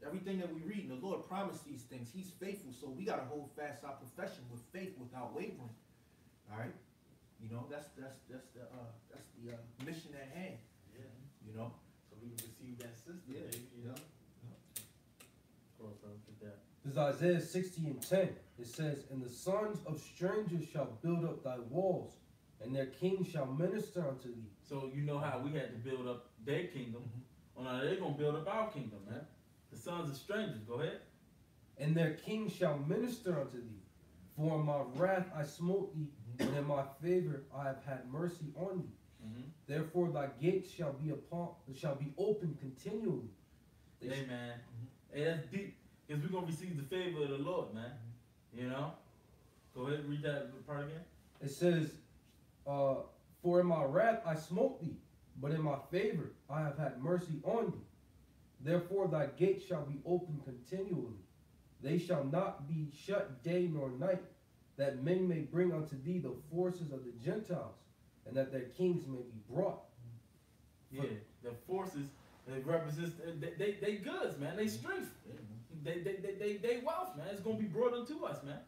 Everything that we read, the Lord promised these things. He's faithful, so we gotta hold fast our profession with faith without wavering. All right, that's the mission at hand.
Yeah. So we can receive that system.
Yeah.
This is Isaiah 60 and 10. It says, "And the sons of strangers shall build up thy walls, and their kings shall minister unto thee."
So you know how we had to build up their kingdom. Well, now they're gonna build up our kingdom, man. The sons of strangers. Go ahead.
"And their kings shall minister unto thee. For in my wrath I smote thee, but in my favor I have had mercy on thee. Therefore thy gates shall be open continually."
Hey, man. Hey, that's deep. Because we're gonna receive the favor of the Lord, man. Go ahead and read that part again.
It says, "For in my wrath I smote thee, but in my favor I have had mercy on thee. Therefore thy gates shall be open continually. They shall not be shut day nor night, that men may bring unto thee the forces of the Gentiles, and that their kings may be brought."
Yeah, the forces that represents they goods, man. They strength. They wealth, man. It's gonna be brought unto us, man.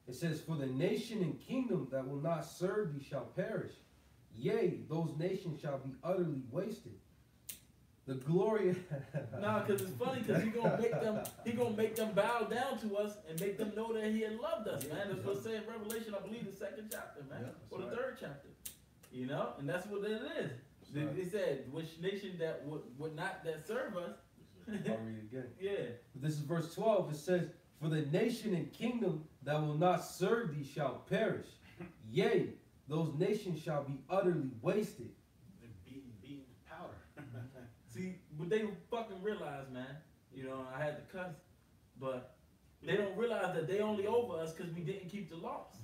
It says, "For the nation and kingdom that will not serve thee shall perish. Yea, those nations shall be utterly wasted. The glory..."
Nah, because it's funny, because he gonna make them bow down to us and make them know that He had loved us, man. That's what it says in Revelation, I believe, the 2nd chapter, man, or the 3rd chapter. And that's what it is. They said, "Which nation that would not that serve us."
I'll read it again.
Yeah.
This is verse 12. It says, "For the nation and kingdom that will not serve thee shall perish. Yea, those nations shall be utterly wasted."
They're beaten to powder.
See, but they fucking realize, man. I had to cuss, but they don't realize that they only over us because we didn't keep the laws.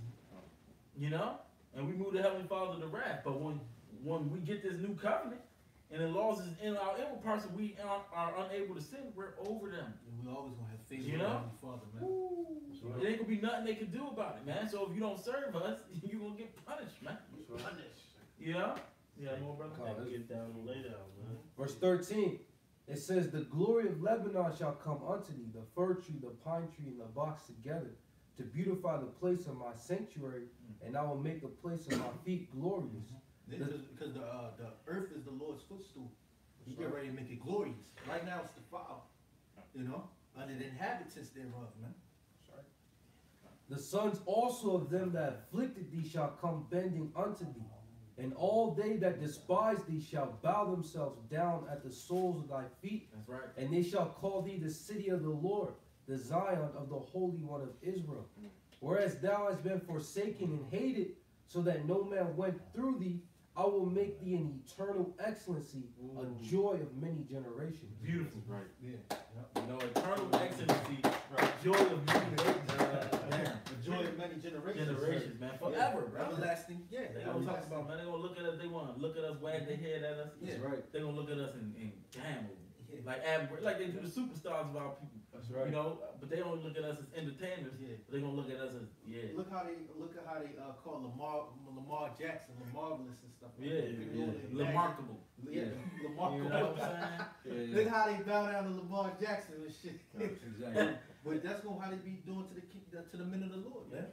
And we moved the Heavenly Father to wrath. But when we get this new covenant, And the laws is in our inward parts, and we are unable to sin. We're over them.
And we always gonna have faith
You
in
know?
our Heavenly Father, man.
There ain't gonna be nothing they can do about it, man. So if you don't serve us, you're gonna get punished, man.
Punished.
You know? Yeah, more brother.
Come on,
Get down and lay down, man.
Verse 13, it says, the glory of Lebanon shall come unto thee, the fir tree, the pine tree, and the box together, to beautify the place of my sanctuary, and I will make the place of my feet glorious.
Because the earth is the Lord's footstool. He get ready to make it glorious. Right now it's defiled. You know? Under the inhabitants thereof, man.
The sons also of them that afflicted thee shall come bending unto thee, and all they that despise thee shall bow themselves down at the soles of thy feet,
That's right.
and they shall call thee the city of the Lord, the Zion of the Holy One of Israel. Whereas thou hast been forsaken and hated, so that no man went through thee, I will make thee an eternal excellency, a joy of many generations.
Beautiful.
Right.
Yeah.
You know, eternal excellency, joy of many
The joy of many
generations, man. Forever, bro.
Everlasting, yeah.
They gonna talk about, man, they gonna look at us, they wanna look at us, wag their head at us.
Yeah.
That's right.
They gonna look at us and damn,
Yeah.
like they do the superstars of our people.
That's right.
You know, but they don't look at us as entertainers.
Yeah.
They gonna look at us as
Look at how they call Lamar Jackson, Marvelous and stuff. Like
yeah,
that.
remarkable.
Yeah,
You
Lamar.
know what I'm saying?
Look how they bow down to Lamar Jackson and shit.
Exactly.
But that's gonna how they be doing to the men of the Lord, man.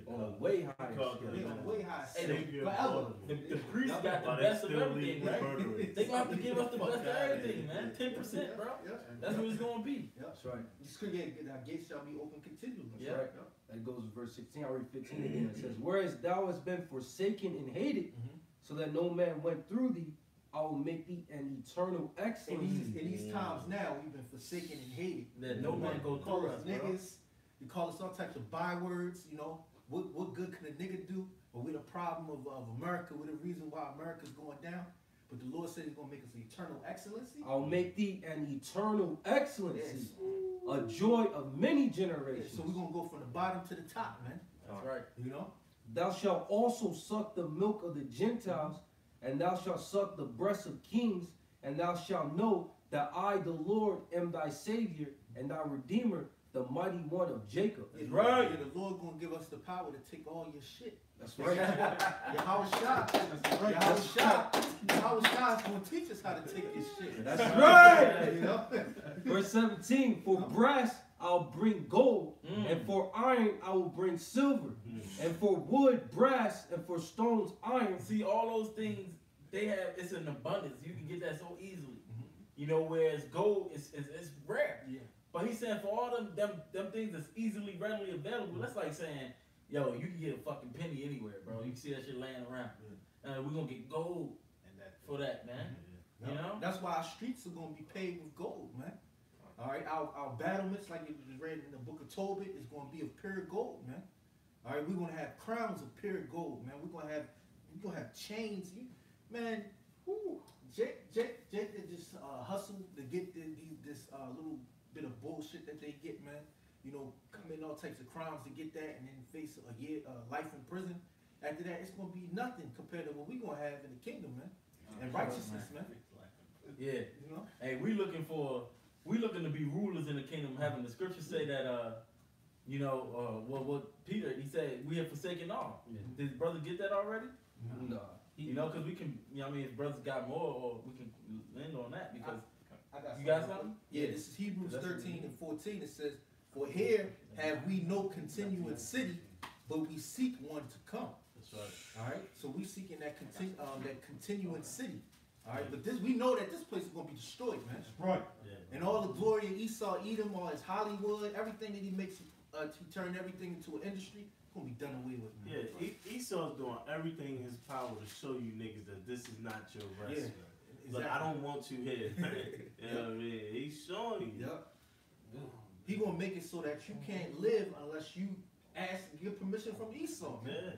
On way high.
They on way high.
Hey,
Forever.
The priests got the best of everything, right? They gonna have to give us the best of everything, man. 10%, bro.
Yeah.
That's what it's gonna be.
That's right.
Just create our gates shall be open continually.
Yeah.
Right. That goes to verse 16. I'll read 15 again. It says, whereas thou hast been forsaken and hated, so that no man went through thee, I will make thee an eternal excellency.
In these times now, we've been forsaken and hated.
That no man go
call
through
us
us, bro.
niggas. You call us all types of bywords. You know what good can a nigga do? But we're the problem of America. We're the reason why America's going down. But the Lord said He's gonna make us an eternal excellency.
I'll make thee an eternal excellency,
Yes.
a joy of many
Yeah,
generations.
so we're gonna go from the bottom to the top, man.
That's right.
You know.
Thou shalt also suck the milk of the Gentiles, and thou shalt suck the breasts of kings, and thou shalt know that I, the Lord, am thy Savior and thy Redeemer, the mighty one of Jacob.
Yeah,
right.
Yeah, the Lord gonna give us the power to take all your shit.
That's right.
Yahweh Shah. Yahweh Shah is gonna teach us how to take this shit.
That's right.
You know?
Verse 17, for brass I'll bring gold, and for iron I will bring silver, and for wood brass, and for stones iron.
See, all those things they have, it's in abundance. You can get that so easily. You know, whereas gold is rare.
Yeah.
But he's saying for all them things that's easily readily available, that's like saying, yo, you can get a fucking penny anywhere, bro. You can see that shit laying around. We're gonna get gold for that, man. You know?
That's why our streets are gonna be paved with gold, man. All right, our battlements, like it was read in the book of Tobit, is gonna be of pure gold, man. All right, we're gonna have crowns of pure gold, man. We're gonna have chains, man. Whoo, Jake just hustled to get this little bit of bullshit that they get, man. You know, come in all types of crimes to get that, and then face a year life in prison. After that, it's gonna be nothing compared to what we gonna have in the kingdom, man, and righteousness, man.
Yeah.
You know.
Hey, we looking to be rulers in the kingdom of heaven. The scriptures say that what Peter, he said we have forsaken all.
Yeah.
Did his brother get that already?
No.
You know, because we can, you know what I mean, his brothers got more, or we can end on that because
I
you got something?
Yeah, this is Hebrews
That's
13 and 14. It says, for here have we no continuing city, but we seek one to come.
That's right.
All right, so we seeking that continuing city. All right, but we know that this place is gonna be destroyed, man.
Right.
Yeah.
And all the glory of Esau, Edom, all his Hollywood, everything that he makes, to turn everything into an industry, gonna be done away with, man.
Yeah, Esau's doing everything in his power to show you niggas that this is not your restaurant.
Exactly.
Like, I don't want you here. You know what I mean? He's showing you.
Yep. He gonna make it so that you can't live unless you get permission from Esau, man.
Yeah.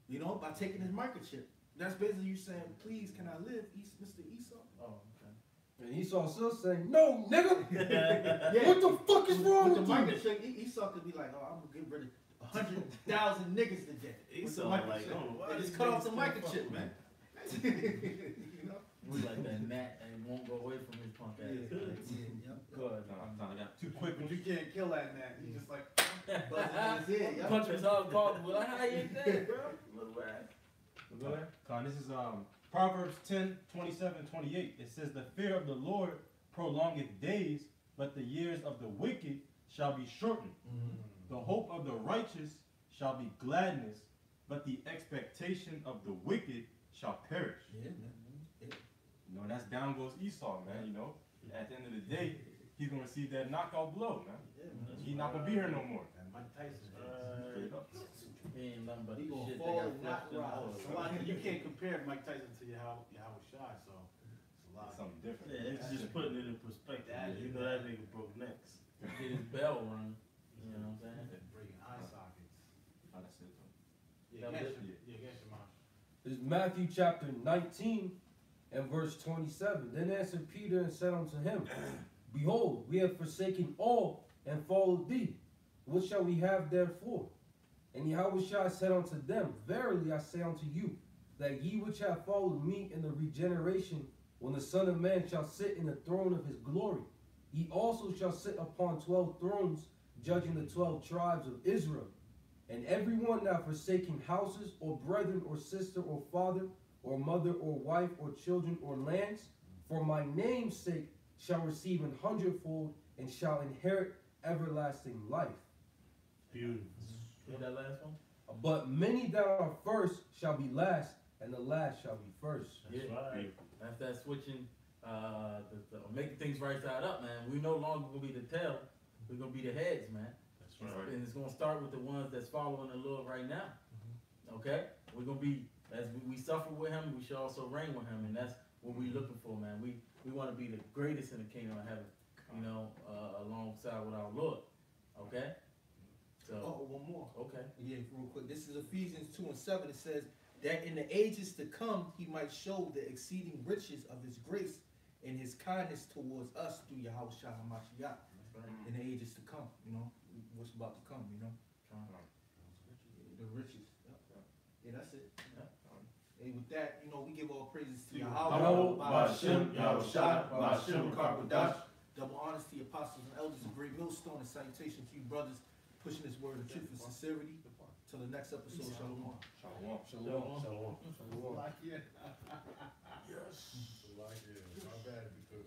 You know, by taking his microchip. That's basically you saying, please, can I live, Mr. Esau?
Oh, okay.
And Esau still saying, no, nigga.
Yeah.
What the fuck is wrong
with
with
the
you?
microchip? Esau could be like, oh, I'm gonna get rid of 100,000 niggas today.
Esau like, oh,
they just cut off the microchip, man. You know?
We like that gnat and won't go away from his punk ass. Good.
I got two quick
But
ones.
you can't kill that gnat. You just like,
Buzzing in his ear, yeah.
Punch his hard call, but like, how you dead, bro? Little ass.
Go ahead. This is Proverbs 10, 27, 28. It says, the fear of the Lord prolongeth days, but the years of the wicked shall be shortened. The hope of the righteous shall be gladness, but the expectation of the wicked shall perish.
Yeah, man. Yeah.
You know, that's down goes Esau, man, you know. At the end of the day, he's going to receive that knockout blow, man.
Yeah, man.
He's not going to be here no more.
and Mike Tyson.
Straight up.
He ain't nothing but
He gonna
shit
fall
that
and
got
not
flushed in the
rise.
hole.
So like, you can't compare Mike Tyson to Yahweh Shai, so it's a lot.
Something different.
Yeah, it's just putting it in perspective. You know that nigga broke necks.
Get his bell rung. You know what I'm saying?
Breaking eye sockets.
Oh, that's it, though.
Yeah,
That was
against your mom.
This is Matthew chapter 19 and verse 27. Then answered Peter and said unto him, Behold, we have forsaken all and followed thee. What shall we have therefore? And Yahushua said unto them, Verily I say unto you, that ye which have followed me in the regeneration, when the Son of Man shall sit in the throne of his glory, ye also shall sit upon 12 thrones, judging the 12 tribes of Israel. And every one that forsaking houses, or brethren, or sister, or father, or mother, or wife, or children, or lands, for my name's sake, shall receive 100-fold, and shall inherit everlasting life.
Beautiful.
Hear that last one?
But many that are first shall be last, and the last shall be first.
That's right.
That's that switching, making things right side up, man. We no longer gonna be the tail. We're gonna be the heads, man.
That's right.
And it's gonna start with the ones that's following the Lord right now. Okay? We're gonna be, as we suffer with him, we should also reign with him, and that's what we're looking for, man. We want to be the greatest in the kingdom of heaven, you know, alongside with our Lord. Okay? So,
Oh, one more.
okay.
Yeah, real quick. This is Ephesians 2 and 7. It says that in the ages to come, he might show the exceeding riches of his grace and his kindness towards us through Yahweh Shai HaMashiach. In the ages to come, you know, what's about to come, you know. The riches. Yeah, that's it. And with that, you know, we give all praises to Yahweh,
Ba'ashem, Yahushua, Ba'ashem, Karkadash.
double honors to the apostles and elders, a great millstone, and salutation to you brothers pushing this word of truth and sincerity. Till the next episode, Shalom.
Shalom.
Shalom.
Shalom.
Like, yeah.
Yes.
Like, yeah. My bad, because